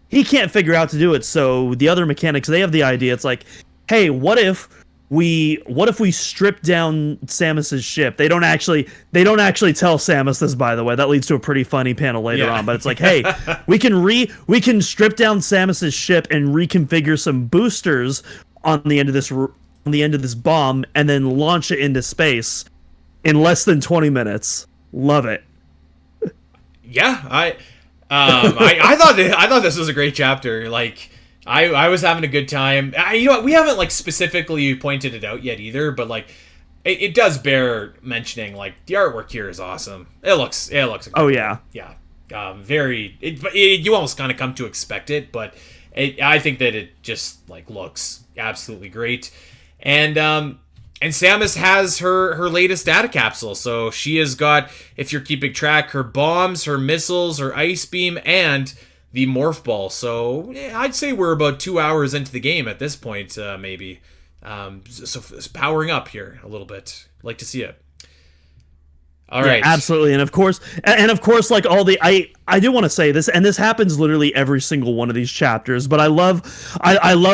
He can't figure out to do it, so the other mechanics, they have the idea. It's like, hey, what if we strip down Samus's ship? They don't actually tell Samus this, by the way. That leads to a pretty funny panel later on, but it's like, hey, we can strip down Samus's ship and reconfigure some boosters on the end of this bomb and then launch it into space in less than 20 minutes. Love it. Yeah, I thought this was a great chapter. Like I was having a good time. You know what? We haven't like specifically pointed it out yet either, but like it does bear mentioning. Like the artwork here is awesome. It looks incredible. Oh yeah. Yeah. You almost kind of come to expect it, but I think that it just like looks absolutely great. And Samus has her latest data capsule. So she has got, if you're keeping track, her bombs, her missiles, her ice beam, and the morph ball. So I'd say we're about 2 hours into the game at this point, maybe. So it's powering up here a little bit. Like to see it. All right, absolutely, and of course, like all the I do want to say this, and this happens literally every single one of these chapters. But I love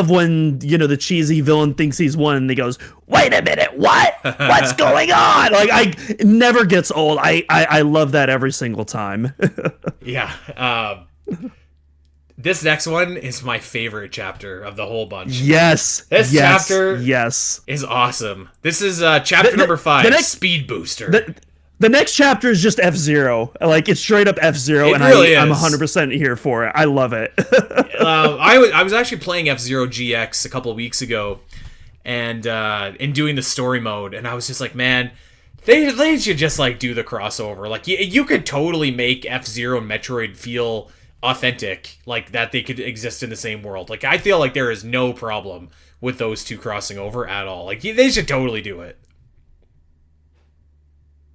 when the cheesy villain thinks he's won, and he goes, "Wait a minute, what? What's going on?" Like it never gets old. I love that every single time. Yeah. This next one is my favorite chapter of the whole bunch. This chapter is awesome. This is chapter number 5, Speed Booster. The next chapter is just F-Zero. Like, it's straight up F-Zero, and really I'm 100% here for it. I love it. I was actually playing F-Zero GX a couple of weeks ago, and in doing the story mode, and I was just like, man, they should just like do the crossover. Like, you could totally make F-Zero and Metroid feel authentic, like that they could exist in the same world. Like, I feel like there is no problem with those two crossing over at all. Like, they should totally do it.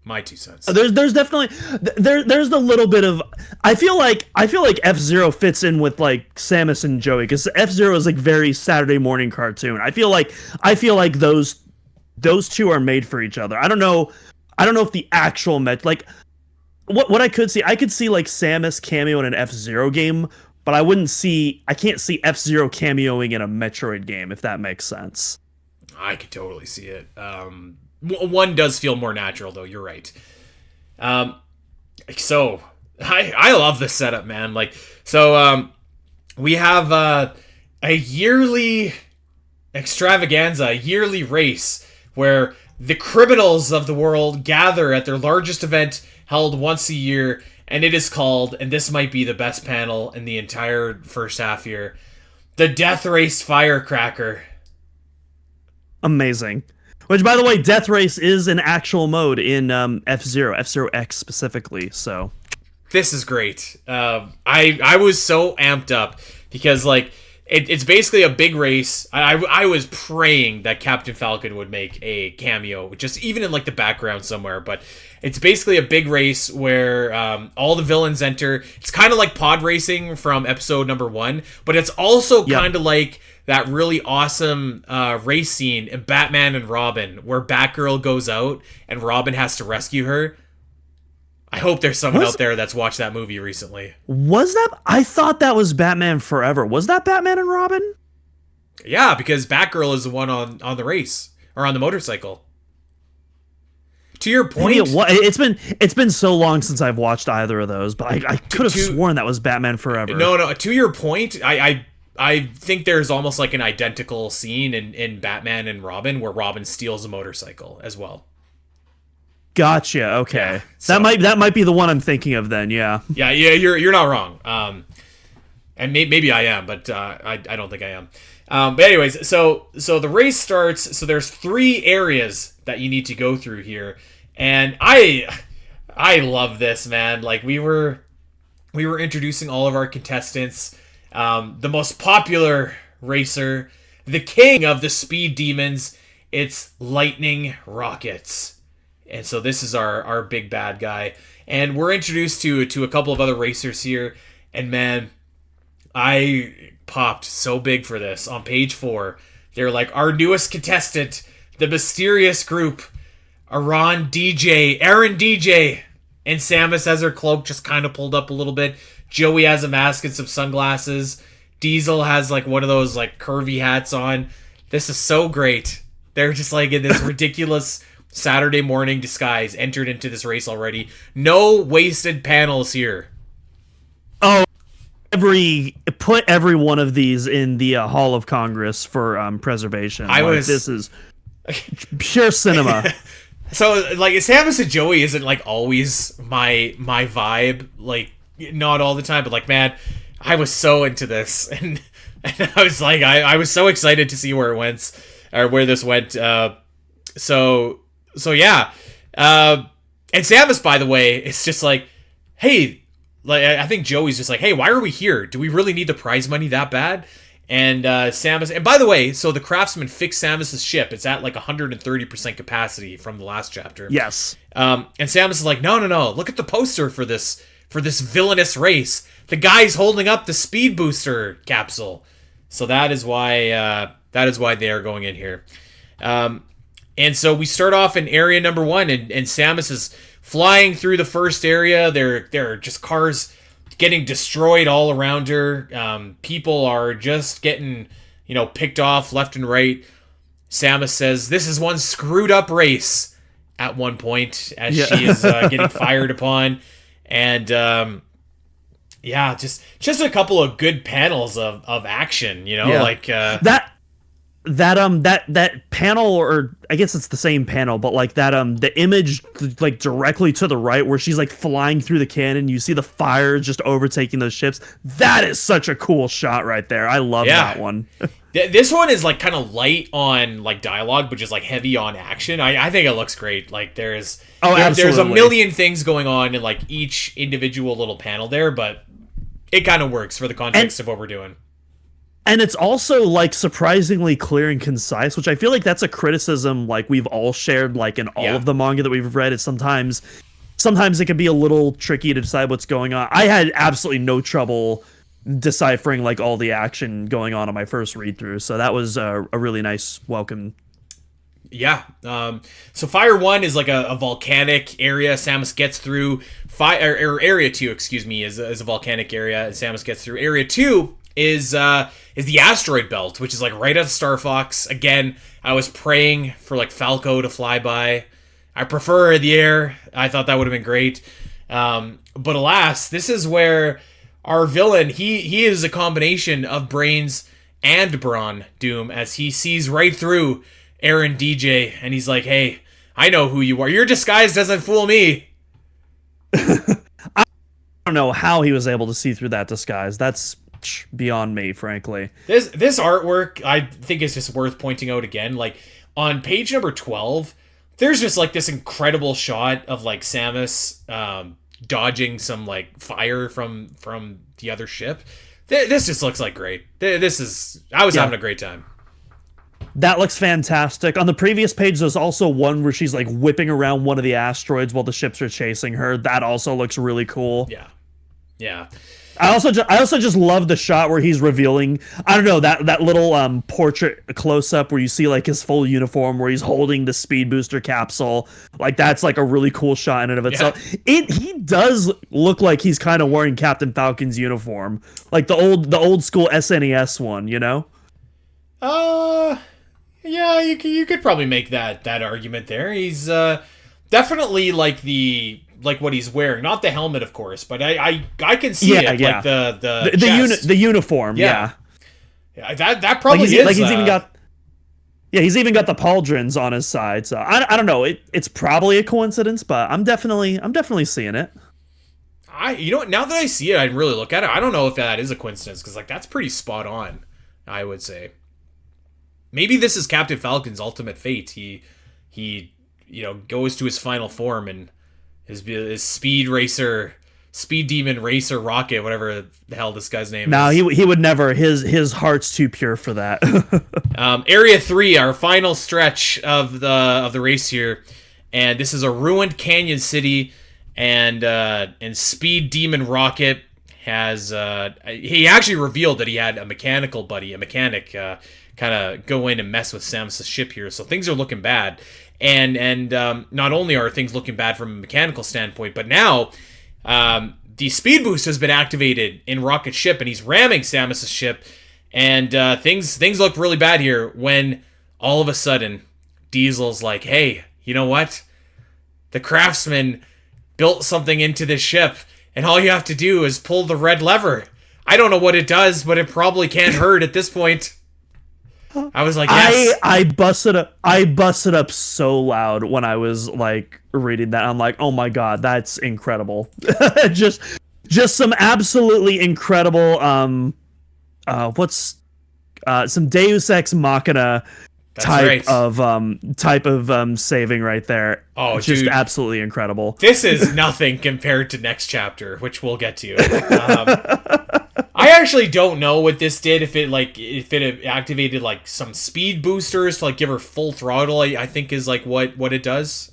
My 2 cents. There's definitely there's the little bit of I feel like F-Zero fits in with like Samus and Joey, because F-Zero is like very Saturday morning cartoon. I feel like those two are made for each other. I don't know if the actual like what I could see like Samus cameo in an F-Zero game, but I can't see F-Zero cameoing in a Metroid game, if that makes sense. I could totally see it. One does feel more natural, though. You're right. So I love this setup, man. Like, so we have a yearly extravaganza, a yearly race where the criminals of the world gather at their largest event held once a year, and it is called, and this might be the best panel in the entire first half here, the Death Race Firecracker. Amazing. Which, by the way, Death Race is an actual mode in F-Zero X specifically, so. This is great. I was so amped up because, like, it's basically a big race. I was praying that Captain Falcon would make a cameo, just even in, like, the background somewhere, but it's basically a big race where all the villains enter. It's kind of like pod racing from episode number 1, but it's also kind of like that really awesome race scene in Batman and Robin where Batgirl goes out and Robin has to rescue her. I hope there's someone out there that's watched that movie recently. Was that? I thought that was Batman Forever. Was that Batman and Robin? Yeah, because Batgirl is the one on the race, or on the motorcycle. To your point, it's been so long since I've watched either of those, but I could have sworn that was Batman Forever. No. To your point, I think there's almost like an identical scene in Batman and Robin where Robin steals a motorcycle as well. Gotcha. Okay, yeah, so, that might be the one I'm thinking of then. Yeah. Yeah. You're not wrong. And maybe I am, but I don't think I am. But anyways, so the race starts. So there's 3 areas that you need to go through here, and I love this, man. Like we were introducing all of our contestants. The most popular racer, the king of the speed demons, it's Lightning Rockets. And so this is our big bad guy. And we're introduced to a couple of other racers here. And man, I popped so big for this. On page 4, they're like, our newest contestant, the mysterious group, Aaron DJ. And Samus has her cloak just kind of pulled up a little bit. Joey has a mask and some sunglasses. Diesel has like one of those like curvy hats on. This is so great. They're just like in this ridiculous Saturday morning disguise, entered into this race already. No wasted panels here. Oh, put every one of these in the Hall of Congress for preservation. This is pure cinema. So like Samus and Joey isn't like always my vibe, like not all the time, but like man, I was so into this, and And I was like, I was so excited to see where it went, or where this went. So yeah. And Samus, by the way, it's just like, hey, like I think Joey's just like, hey, why are we here? Do we really need the prize money that bad? And Samus, and by the way, so the craftsman fixed Samus's ship. It's at like 130% capacity from the last chapter. Yes. And Samus is like, no. Look at the poster for this villainous race. The guy's holding up the speed booster capsule. So that is why they are going in here. And so we start off in area number 1, and Samus is flying through the first area. There are just cars getting destroyed all around her. People are just getting, picked off left and right. Samus says, "This is one screwed up race," at one point as she is getting fired upon. And just a couple of good panels of action, like that panel, or I guess it's the same panel, but like that the image like directly to the right where she's like flying through the cannon, you see the fire just overtaking those ships. That is such a cool shot right there. I love that one. This one is like kind of light on like dialogue, but just like heavy on action. I think it looks great. Like there's a million things going on in like each individual little panel there, but it kind of works for the context of what we're doing. And it's also like surprisingly clear and concise, which I feel like that's a criticism like we've all shared like in all of the manga that we've read. Is sometimes it can be a little tricky to decide what's going on. I had absolutely no trouble deciphering like all the action going on my first read through, so that was a really nice welcome. So Fire 1 is like a volcanic area. Samus gets through Area 2, excuse me, is a volcanic area, and Samus gets through. Area 2 is the asteroid belt, which is like right at Star Fox. Again, I was praying for like Falco to fly by. I prefer the air. I thought that would have been great. But alas, this is where our villain, he is a combination of brains and brawn, Doom, as he sees right through Aaron DJ, and he's like, hey, I know who you are. Your disguise doesn't fool me. I don't know how he was able to see through that disguise. That's beyond me, frankly. This artwork, I think, is just worth pointing out again. Like, on page number 12, there's just, like, this incredible shot of, like, Samus dodging some, like, fire from the other ship. This just looks like great. I was having a great time. That looks fantastic. On the previous page, there's also one where she's, like, whipping around one of the asteroids while the ships are chasing her. That also looks really cool. Yeah. I also just love the shot where he's revealing, I don't know, that little portrait close up where you see like his full uniform where he's holding the speed booster capsule. Like that's like a really cool shot in and of itself. He does look like he's kind of wearing Captain Falcon's uniform, like the old school SNES one, Yeah, you could probably make that argument there. He's definitely like what he's wearing, not the helmet, of course, but I can see it, like the uniform. Yeah, that probably like is. Like he's even got the pauldrons on his side. So I don't know. It's probably a coincidence, but I'm definitely seeing it. Now that I see it, I really look at it. I don't know if that is a coincidence because like that's pretty spot on. I would say maybe this is Captain Falcon's ultimate fate. He goes to his final form and his speed demon racer rocket, whatever the hell this guy's name is. No, he would never. His heart's too pure for that. Area 3, our final stretch of the race here, and this is a ruined canyon city, and Speed Demon Rocket has he actually revealed that he had a mechanic kind of go in and mess with Samus' ship here, so things are looking bad. And not only are things looking bad from a mechanical standpoint, but now the speed boost has been activated in Rocket's ship, and he's ramming Samus' ship, and things look really bad here when all of a sudden Diesel's like, hey, you know what? The craftsman built something into this ship, and all you have to do is pull the red lever. I don't know what it does, but it probably can't hurt at this point. I was like, yes. I busted up so loud when I was like reading that. I'm like, oh my god, that's incredible. just some absolutely incredible what's some Deus Ex Machina That's type right. of saving right there. Oh, it's just dude. absolutely incredible. This is nothing compared to next chapter, which we'll get to. I actually don't know what this did. If it activated like some speed boosters to like give her full throttle, I think is like what it does.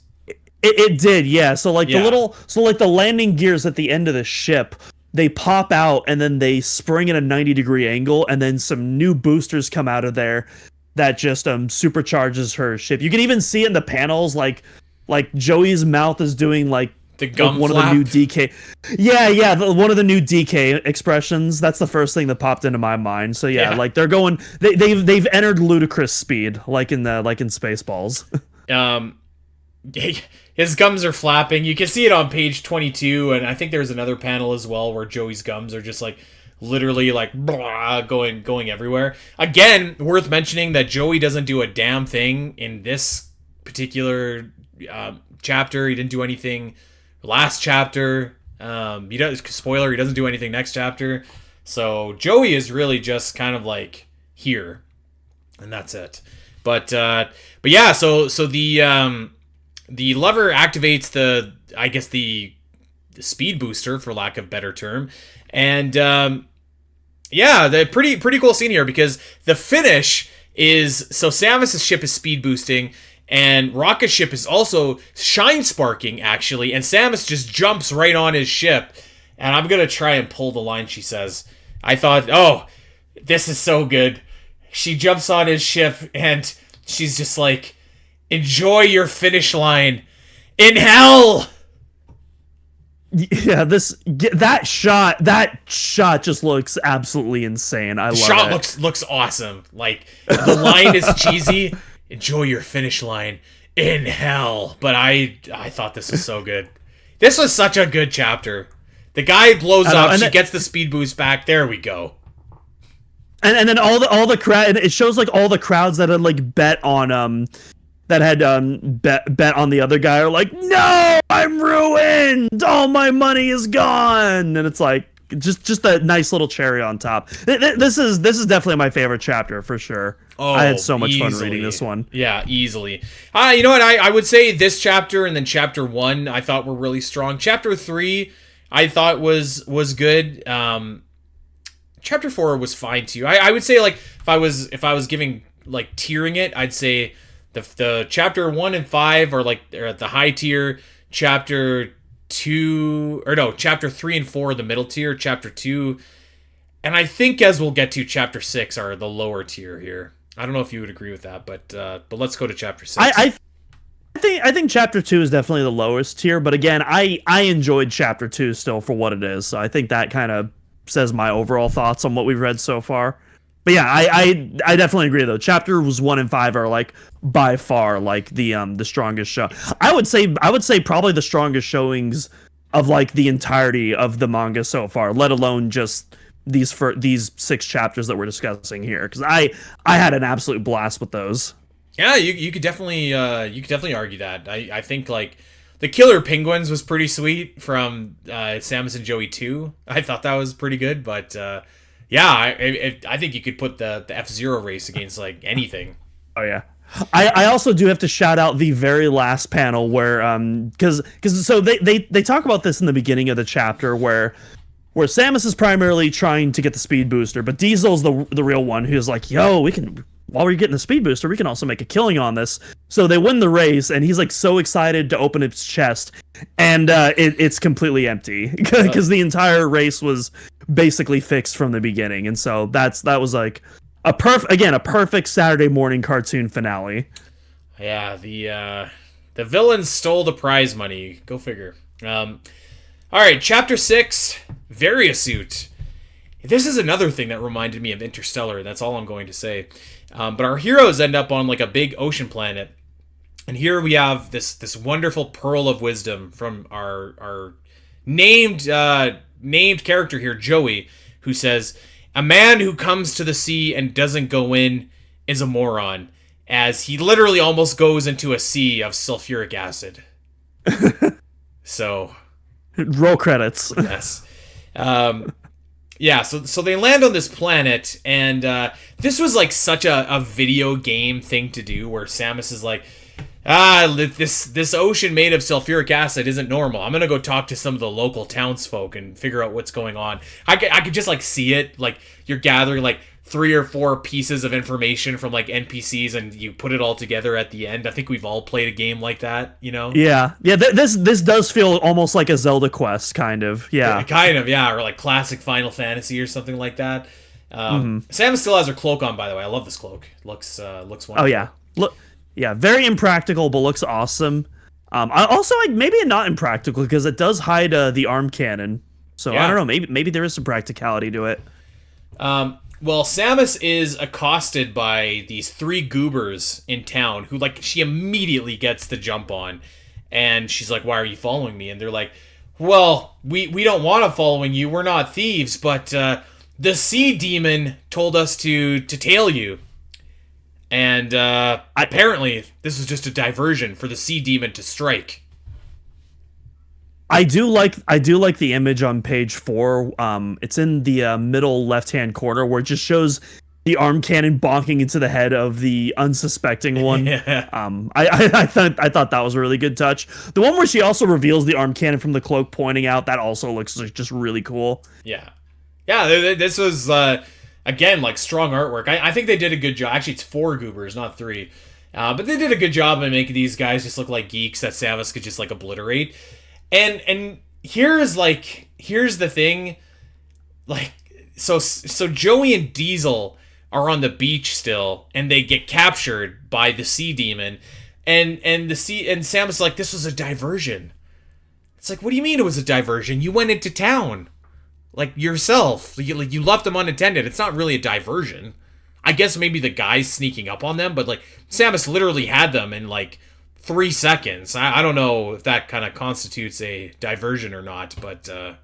It did, yeah. So like Yeah. the landing gears at the end of the ship, they pop out and then they spring at a 90-degree angle, and then some new boosters come out of there that just supercharges her ship. You can even see in the panels like Joey's mouth is doing like The gum one flap. of the new DK. Yeah, one of the new DK expressions. That's the first thing that popped into my mind. So yeah. Like they're going they've entered ludicrous speed like in Spaceballs. His gums are flapping. You can see it on page 22, and I think there's another panel as well where Joey's gums are just like literally like blah, going everywhere. Again, worth mentioning that Joey doesn't do a damn thing in this particular chapter. He didn't do anything last chapter. He doesn't do anything next chapter. So Joey is really just kind of like here, and that's it. But yeah, so the lever activates the speed booster, for lack of a better term. And yeah, the pretty cool scene here, because the finish is, so Samus's ship is speed boosting and Rocket's ship is also shine sparking actually, and Samus just jumps right on his ship. And I'm going to try and pull the line she says. I thought, oh, this is so good. She jumps on his ship and she's just like, enjoy your finish line in hell. Yeah, that shot just looks absolutely insane. I love it. The shot looks awesome. Like, the line is cheesy. Enjoy your finish line in hell. But I thought this was so good. This was such a good chapter. The guy blows up. She gets the speed boost back. There we go. And then all the crowd. And it shows like all the crowds that had like bet on bet on the other guy are like, no, I'm ruined. All my money is gone. And it's like just a nice little cherry on top. This is definitely my favorite chapter for sure. Oh, I had so much easily. fun reading this one. Yeah, easily. You know what? I would say this chapter and then chapter 1 I thought were really strong. Chapter 3 I thought was good. Chapter 4 was fine too. I would say, like, if I was giving, like, tiering it, I'd say the chapter 1 and 5 are at the high tier. Chapter 3 and 4 are the middle tier. Chapter 2, and I think, as we'll get to, chapter 6 are the lower tier here. I don't know if you would agree with that, but let's go to chapter 6. I think chapter 2 is definitely the lowest tier, but again, I enjoyed chapter 2 still for what it is. So I think that kind of says my overall thoughts on what we've read so far. But yeah, I definitely agree though. Chapters 1 and 5 are like by far like the strongest show. I would say probably the strongest showings of like the entirety of the manga so far, let alone just these 6 chapters that we're discussing here, because I had an absolute blast with those. Yeah, you could definitely argue that. I think like the Killer Penguins was pretty sweet from Samus and Joey 2. I thought that was pretty good, but yeah, I think you could put the F-Zero race against like anything. Oh yeah. I also do have to shout out the very last panel where because so they talk about this in the beginning of the chapter where Samus is primarily trying to get the speed booster, but Diesel's the real one who's like, yo, while we're getting the speed booster, we can also make a killing on this. So they win the race, and he's like so excited to open his chest, and it's completely empty because the entire race was basically fixed from the beginning. And so that was like a perfect Saturday morning cartoon finale. Yeah, the villains stole the prize money. Go figure. All right, chapter 6, Variasuit. This is another thing that reminded me of Interstellar. That's all I'm going to say. But our heroes end up on like a big ocean planet, and here we have this wonderful pearl of wisdom from our named character here, Joey, who says, "A man who comes to the sea and doesn't go in is a moron," as he literally almost goes into a sea of sulfuric acid. So, roll credits. Yes. Yeah, so they land on this planet, and this was like such a video game thing to do, where Samus is like, this ocean made of sulfuric acid isn't normal. I'm gonna go talk to some of the local townsfolk and figure out what's going on. I could just like see it, like you're gathering like 3 or 4 pieces of information from like NPCs, and you put it all together at the end. I think we've all played a game like that, you know? Yeah. This does feel almost like a Zelda quest, kind of. Yeah. Kind of, yeah, or like classic Final Fantasy or something like that. Samus still has her cloak on, by the way. I love this cloak. Looks wonderful. Oh yeah. Look. Yeah, very impractical, but looks awesome. I also like maybe not impractical because it does hide the arm cannon. So Yeah. I don't know. Maybe there is some practicality to it. Well, Samus is accosted by these 3 goobers in town who, like, she immediately gets the jump on. And she's like, why are you following me? And they're like, well, we don't want to following you. We're not thieves, but the sea demon told us to tail you. And apparently this was just a diversion for the sea demon to strike. I do like the image on page 4. It's in the middle left-hand corner where it just shows the arm cannon bonking into the head of the unsuspecting one. Yeah. I thought that was a really good touch. The one where she also reveals the arm cannon from the cloak pointing out, that also looks like just really cool. Yeah. This was again like strong artwork. I think they did a good job. Actually, it's 4 goobers, not 3. But they did a good job in making these guys just look like geeks that Samus could just like obliterate. And here's the thing, like so Joey and Diesel are on the beach still, and they get captured by the sea demon, and Samus is like, this was a diversion. It's like, what do you mean it was a diversion? You went into town, like yourself. You left them unattended. It's not really a diversion. I guess maybe the guys sneaking up on them, but like Samus literally had them in like 3 seconds. I don't know if that kind of constitutes a diversion or not, but I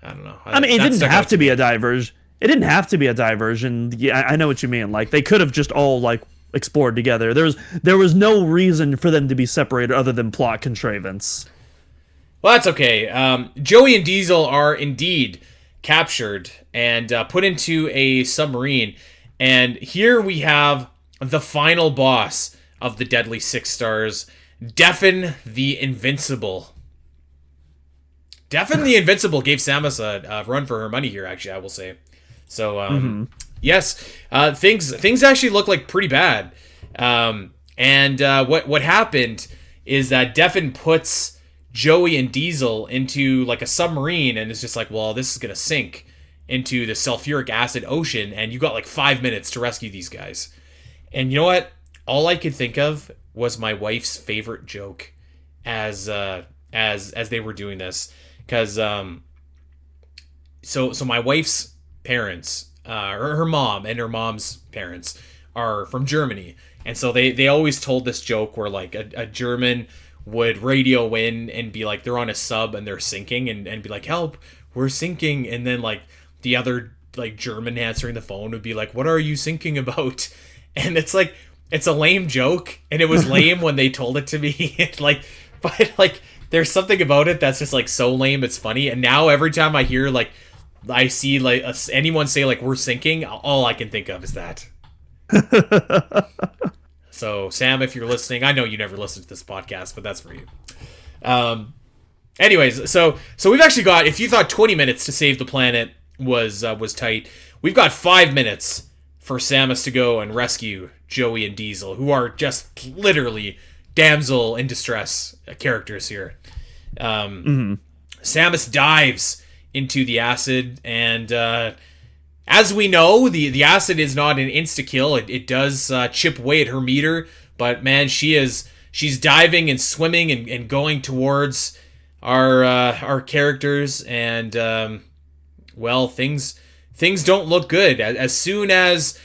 don't know. I mean, it didn't have to be a diversion. It didn't have to be a diversion. Yeah, I know what you mean. Like, they could have just all like explored together. There was no reason for them to be separated other than plot contrivance. Well, that's okay. Joey and Diesel are indeed captured and put into a submarine, and here we have the final boss of the Deadly Six Stars, Defen the Invincible. Defen the Invincible gave Samus a run for her money here, actually, I will say. So, yes, things actually look like pretty bad. And what happened is that Defen puts Joey and Diesel into like a submarine, and it's just like, well, this is going to sink into the sulfuric acid ocean, and you got like 5 minutes to rescue these guys. And you know what? All I could think of was my wife's favorite joke as they were doing this, because so my wife's parents, her mom and her mom's parents are from Germany, and so they always told this joke where like a German would radio in and be like, they're on a sub and they're sinking, and be like, help, we're sinking, and then like the other like German answering the phone would be like, what are you sinking about? And it's like, it's a lame joke, and it was lame when they told it to me. Like, but like, there's something about it that's just like so lame it's funny. And now every time I hear like, I see like anyone say like we're sinking, all I can think of is that. So Sam, if you're listening, I know you never listen to this podcast, but that's for you. Anyways, so we've actually got, if you thought 20 minutes to save the planet was tight, we've got 5 minutes for Samus to go and rescue Joey and Diesel, who are just literally damsel in distress characters here. Samus dives into the acid, and as we know, the acid is not an insta-kill. It does chip away at her meter, but man, she's diving and swimming and going towards our characters, and well, things don't look good. As soon as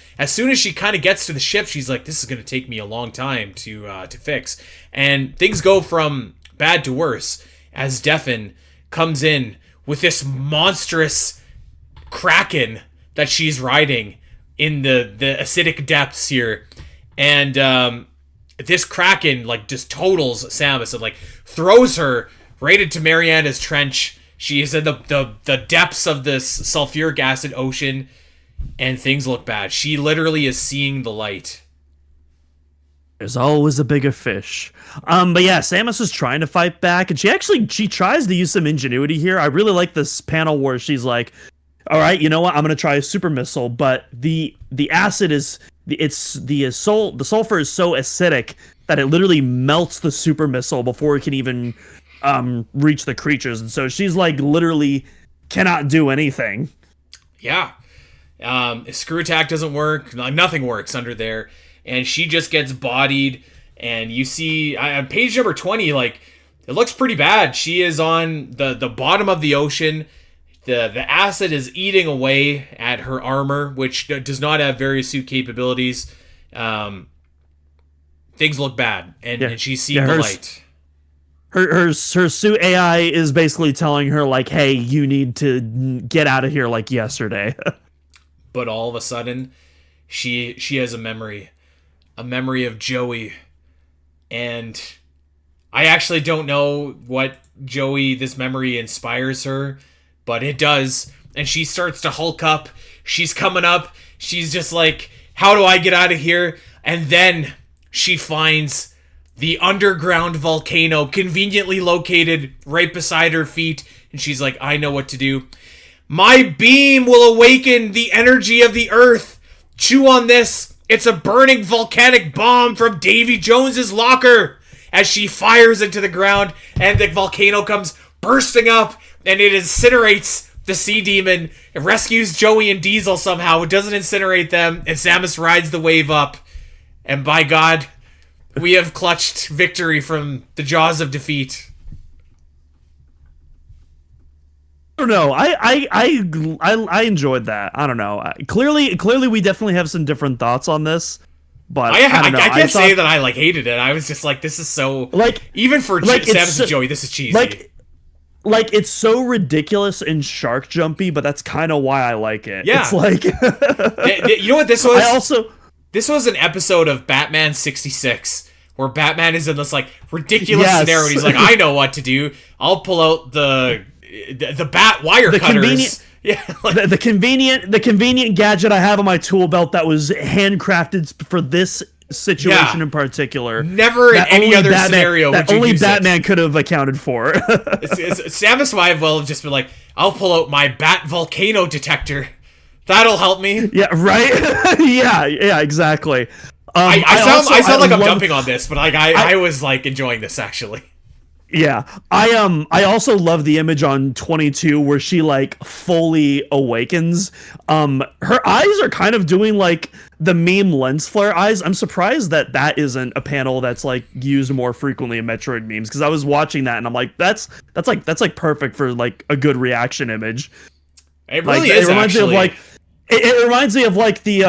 she kind of gets to the ship, she's like, this is going to take me a long time to fix. And things go from bad to worse as Defen comes in with this monstrous kraken that she's riding in the acidic depths here. And this kraken like just totals Samus and like throws her right into Mariana's trench. She is in the depths of this sulfuric acid ocean, and things look bad. She literally is seeing the light. There's always a bigger fish. But yeah, Samus is trying to fight back, and she tries to use some ingenuity here. I really like this panel where she's like, all right, you know what? I'm gonna try a super missile, but the acid is the sulfur is so acidic that it literally melts the super missile before it can even reach the creatures, and so she's like literally cannot do anything. Yeah. Screw attack doesn't work. Nothing works under there. And she just gets bodied. And you see, on page number 20, like, it looks pretty bad. She is on the bottom of the ocean. The acid is eating away at her armor, which does not have various suit capabilities. Things look bad. And she's seeing the light. Her suit AI is basically telling her, like, hey, you need to get out of here like yesterday. But all of a sudden, she has a memory of Joey. And I actually don't know what Joey, this memory inspires her, but it does. And she starts to hulk up. She's coming up. She's just like, how do I get out of here? And then she finds the underground volcano conveniently located right beside her feet. And she's like, I know what to do. My beam will awaken the energy of the earth. Chew on this. It's a burning volcanic bomb from Davy Jones's locker. As she fires into the ground and the volcano comes bursting up and it incinerates the sea demon. It rescues Joey and Diesel somehow. It doesn't incinerate them, and Samus rides the wave up. And by God, we have clutched victory from the jaws of defeat. I don't know. I enjoyed that. I don't know. Clearly, we definitely have some different thoughts on this. But I don't know. I can't say that I like hated it. I was just like, this is so even for Samus and Joey, this is cheesy. Like it's so ridiculous and shark jumpy, but that's kind of why I like it. Yeah. It's like you know what this was? This was an episode of Batman 66 where Batman is in this like ridiculous scenario. And he's like, I know what to do. I'll pull out the bat wire cutters. The convenient gadget I have on my tool belt that was handcrafted for this situation in particular. Never in any other scenario would you only use Batman could have accounted for. Samus might well have just been like, I'll pull out my bat volcano detector. That'll help me. Yeah, right? yeah, exactly. I sound like I'm dumping on this, but like I was like enjoying this actually. Yeah, I also love the image on 22 where she like fully awakens. Her eyes are kind of doing like the meme lens flare eyes. I'm surprised that isn't a panel that's like used more frequently in Metroid memes, because I was watching that and I'm like, that's like perfect for like a good reaction image. It really is. It reminds actually. me of like it reminds me of like the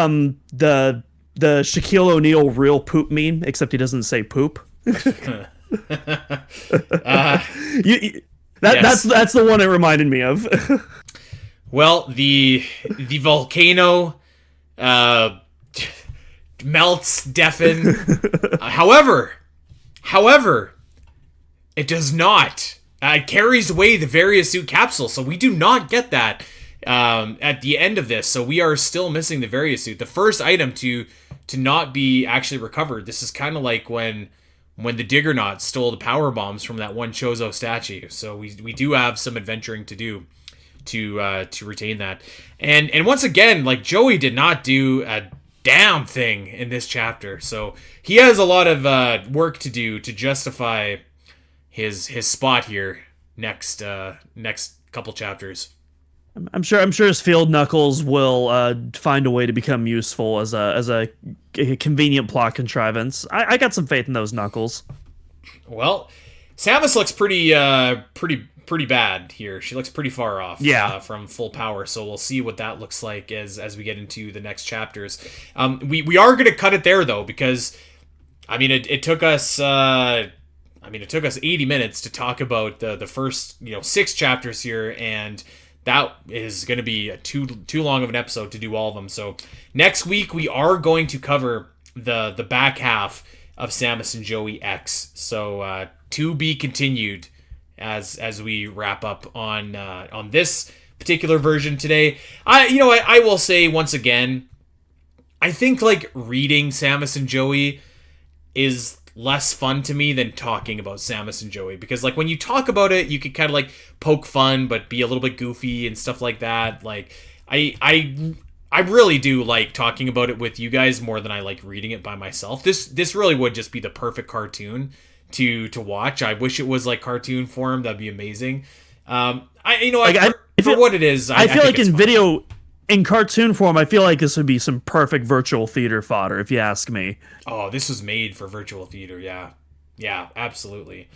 Shaquille O'Neal real poop meme, except he doesn't say poop. That's the one it reminded me of. Well, the volcano melts, deafen. However, it does not. It carries away the various suit capsule, so we do not get that at the end of this. So we are still missing the various suit, the first item to not be actually recovered. This is kind of like when the Diggernauts stole the power bombs from that one Chozo statue. So we do have some adventuring to do to retain that. And once again, like, Joey did not do a damn thing in this chapter. So he has a lot of work to do to justify his spot here next couple chapters. I'm sure his field knuckles will find a way to become useful as a convenient plot contrivance. I got some faith in those knuckles. Well, Samus looks pretty bad here. She looks pretty far off from full power, so we'll see what that looks like as we get into the next chapters. We are going to cut it there, though, because I mean it took us 80 minutes to talk about the first 6 chapters here, and that is going to be too long of an episode to do all of them. So next week we are going to cover the back half of Samus and Joey X. So to be continued as we wrap up on this particular version today. I will say once again, I think like reading Samus and Joey is less fun to me than talking about Samus and Joey, because like when you talk about it, you can kind of like poke fun but be a little bit goofy and stuff like that. Like I really do like talking about it with you guys more than I like reading it by myself. This really would just be the perfect cartoon to watch. I wish it was like cartoon form. That'd be amazing. For what it is, I feel like in fun. video, in cartoon form, I feel like this would be some perfect virtual theater fodder, if you ask me. Oh, this was made for virtual theater. Yeah, absolutely.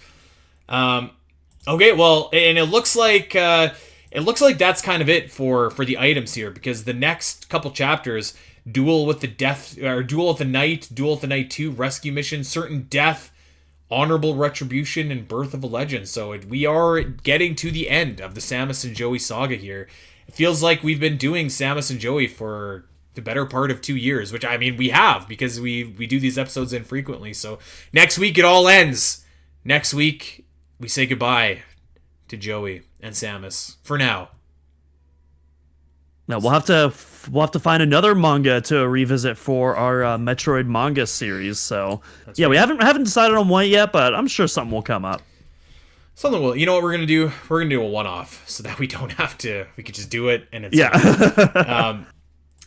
Okay, well, and it looks like that's kind of it for the items here, because the next couple chapters, Duel with the Night, Duel with the Night 2, Rescue Mission, Certain Death, Honorable Retribution, and Birth of a Legend. So we are getting to the end of the Samus and Joey saga here. It feels like we've been doing Samus and Joey for the better part of 2 years, which I mean we have, because we do these episodes infrequently. So next week it all ends. Next week we say goodbye to Joey and Samus for now. Now we'll have to find another manga to revisit for our Metroid manga series. So That's right. we haven't decided on one yet, but I'm sure something will come up. Something will. You know what we're gonna do? We're gonna do a one-off so that we don't have to. We could just do it, and it's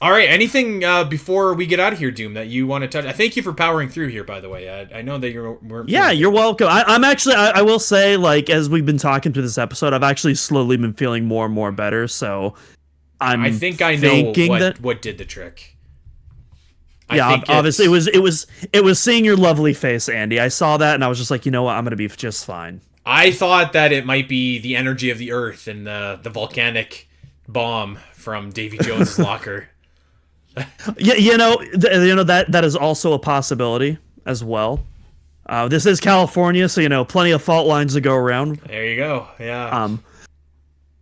all right. Anything before we get out of here, Doom, that you want to touch? I thank you for powering through here, by the way. I know that you're. You're welcome. I'm actually. I will say, like, as we've been talking to this episode, I've actually slowly been feeling more and more better. So I think I know what did the trick. Obviously it was seeing your lovely face, Andy. I saw that and I was just like, you know what, I'm gonna be just fine. I thought that it might be the energy of the earth and the volcanic bomb from Davy Jones's locker. That is also a possibility as well. This is California, so plenty of fault lines to go around. There you go. Yeah.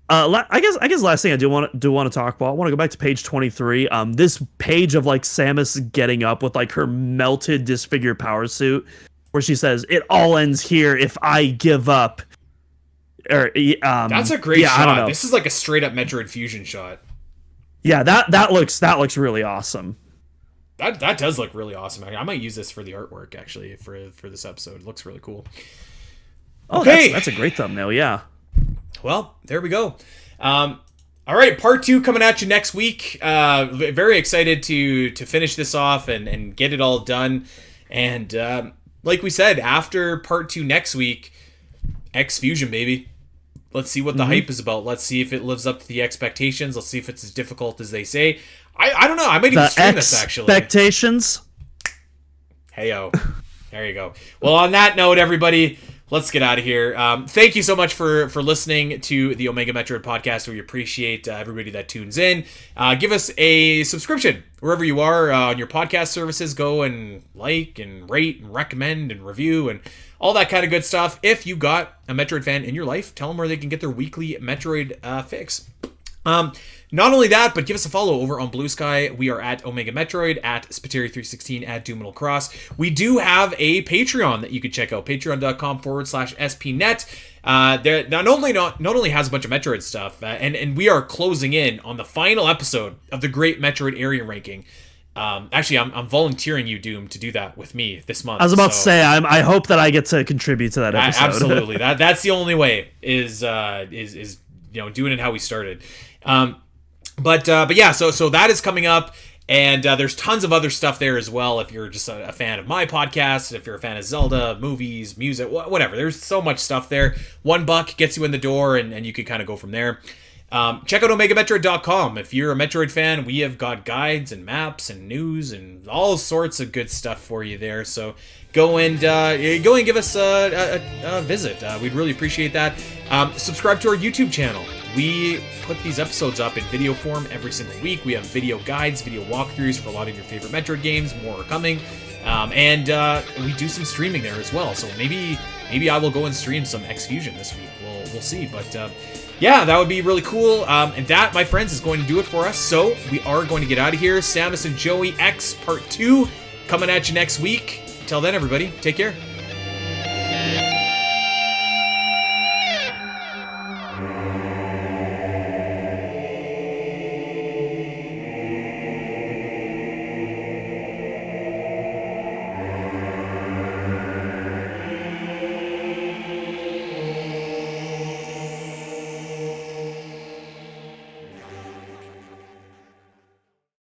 I guess last thing I do want to talk about. I want to go back to page 23. This page of like Samus getting up with like her melted disfigured power suit, where she says, "It all ends here if I give up." That's a great shot. I don't know. This is like a straight up Metroid Fusion shot. Yeah, that looks really awesome. That does look really awesome. I might use this for the artwork actually for this episode. It looks really cool. Okay, that's a great thumbnail. Yeah. Well, there we go. All right, part 2 coming at you next week. Very excited to finish this off and get it all done. And like we said, after part 2 next week, X Fusion, baby. Let's see what the hype is about. Let's see if it lives up to the expectations. Let's see if it's as difficult as they say. I don't know. I might even stream this, actually. Expectations? Hey-o. There you go. Well, on that note, everybody, let's get out of here. Thank you so much for listening to the Omega Metroid podcast. We appreciate everybody that tunes in. Give us a subscription wherever you are on your podcast services. Go and like and rate and recommend and review and all that kind of good stuff. If you got a Metroid fan in your life, tell them where they can get their weekly Metroid fix. Not only that, but give us a follow over on Blue Sky. We are at Omega Metroid, at Spiteri316, at Doominal Cross. We do have a Patreon that you could check out, patreon.com/spnet. That not only has a bunch of Metroid stuff, and we are closing in on the final episode of the Great Metroid Area Ranking. Actually, I'm volunteering you, Doom, to do that with me this month. I was about to say, I hope that I get to contribute to that episode. Absolutely, that's the only way is doing it how we started. But yeah, so that is coming up, and there's tons of other stuff there as well. If you're just a fan of my podcast, if you're a fan of Zelda, movies, music, whatever, there's so much stuff there. $1 gets you in the door, and you can kind of go from there. Check out OmegaMetroid.com. If you're a Metroid fan, we have got guides and maps and news and all sorts of good stuff for you there. So go and give us a visit. We'd really appreciate that. Subscribe to our YouTube channel. We put these episodes up in video form every single week. We have video guides, video walkthroughs for a lot of your favorite Metroid games. More are coming. And we do some streaming there as well. So maybe I will go and stream some X Fusion this week. We'll see. But yeah, that would be really cool. And that, my friends, is going to do it for us. So we are going to get out of here. Samus and Joey X Part 2 coming at you next week. Until then, everybody, take care.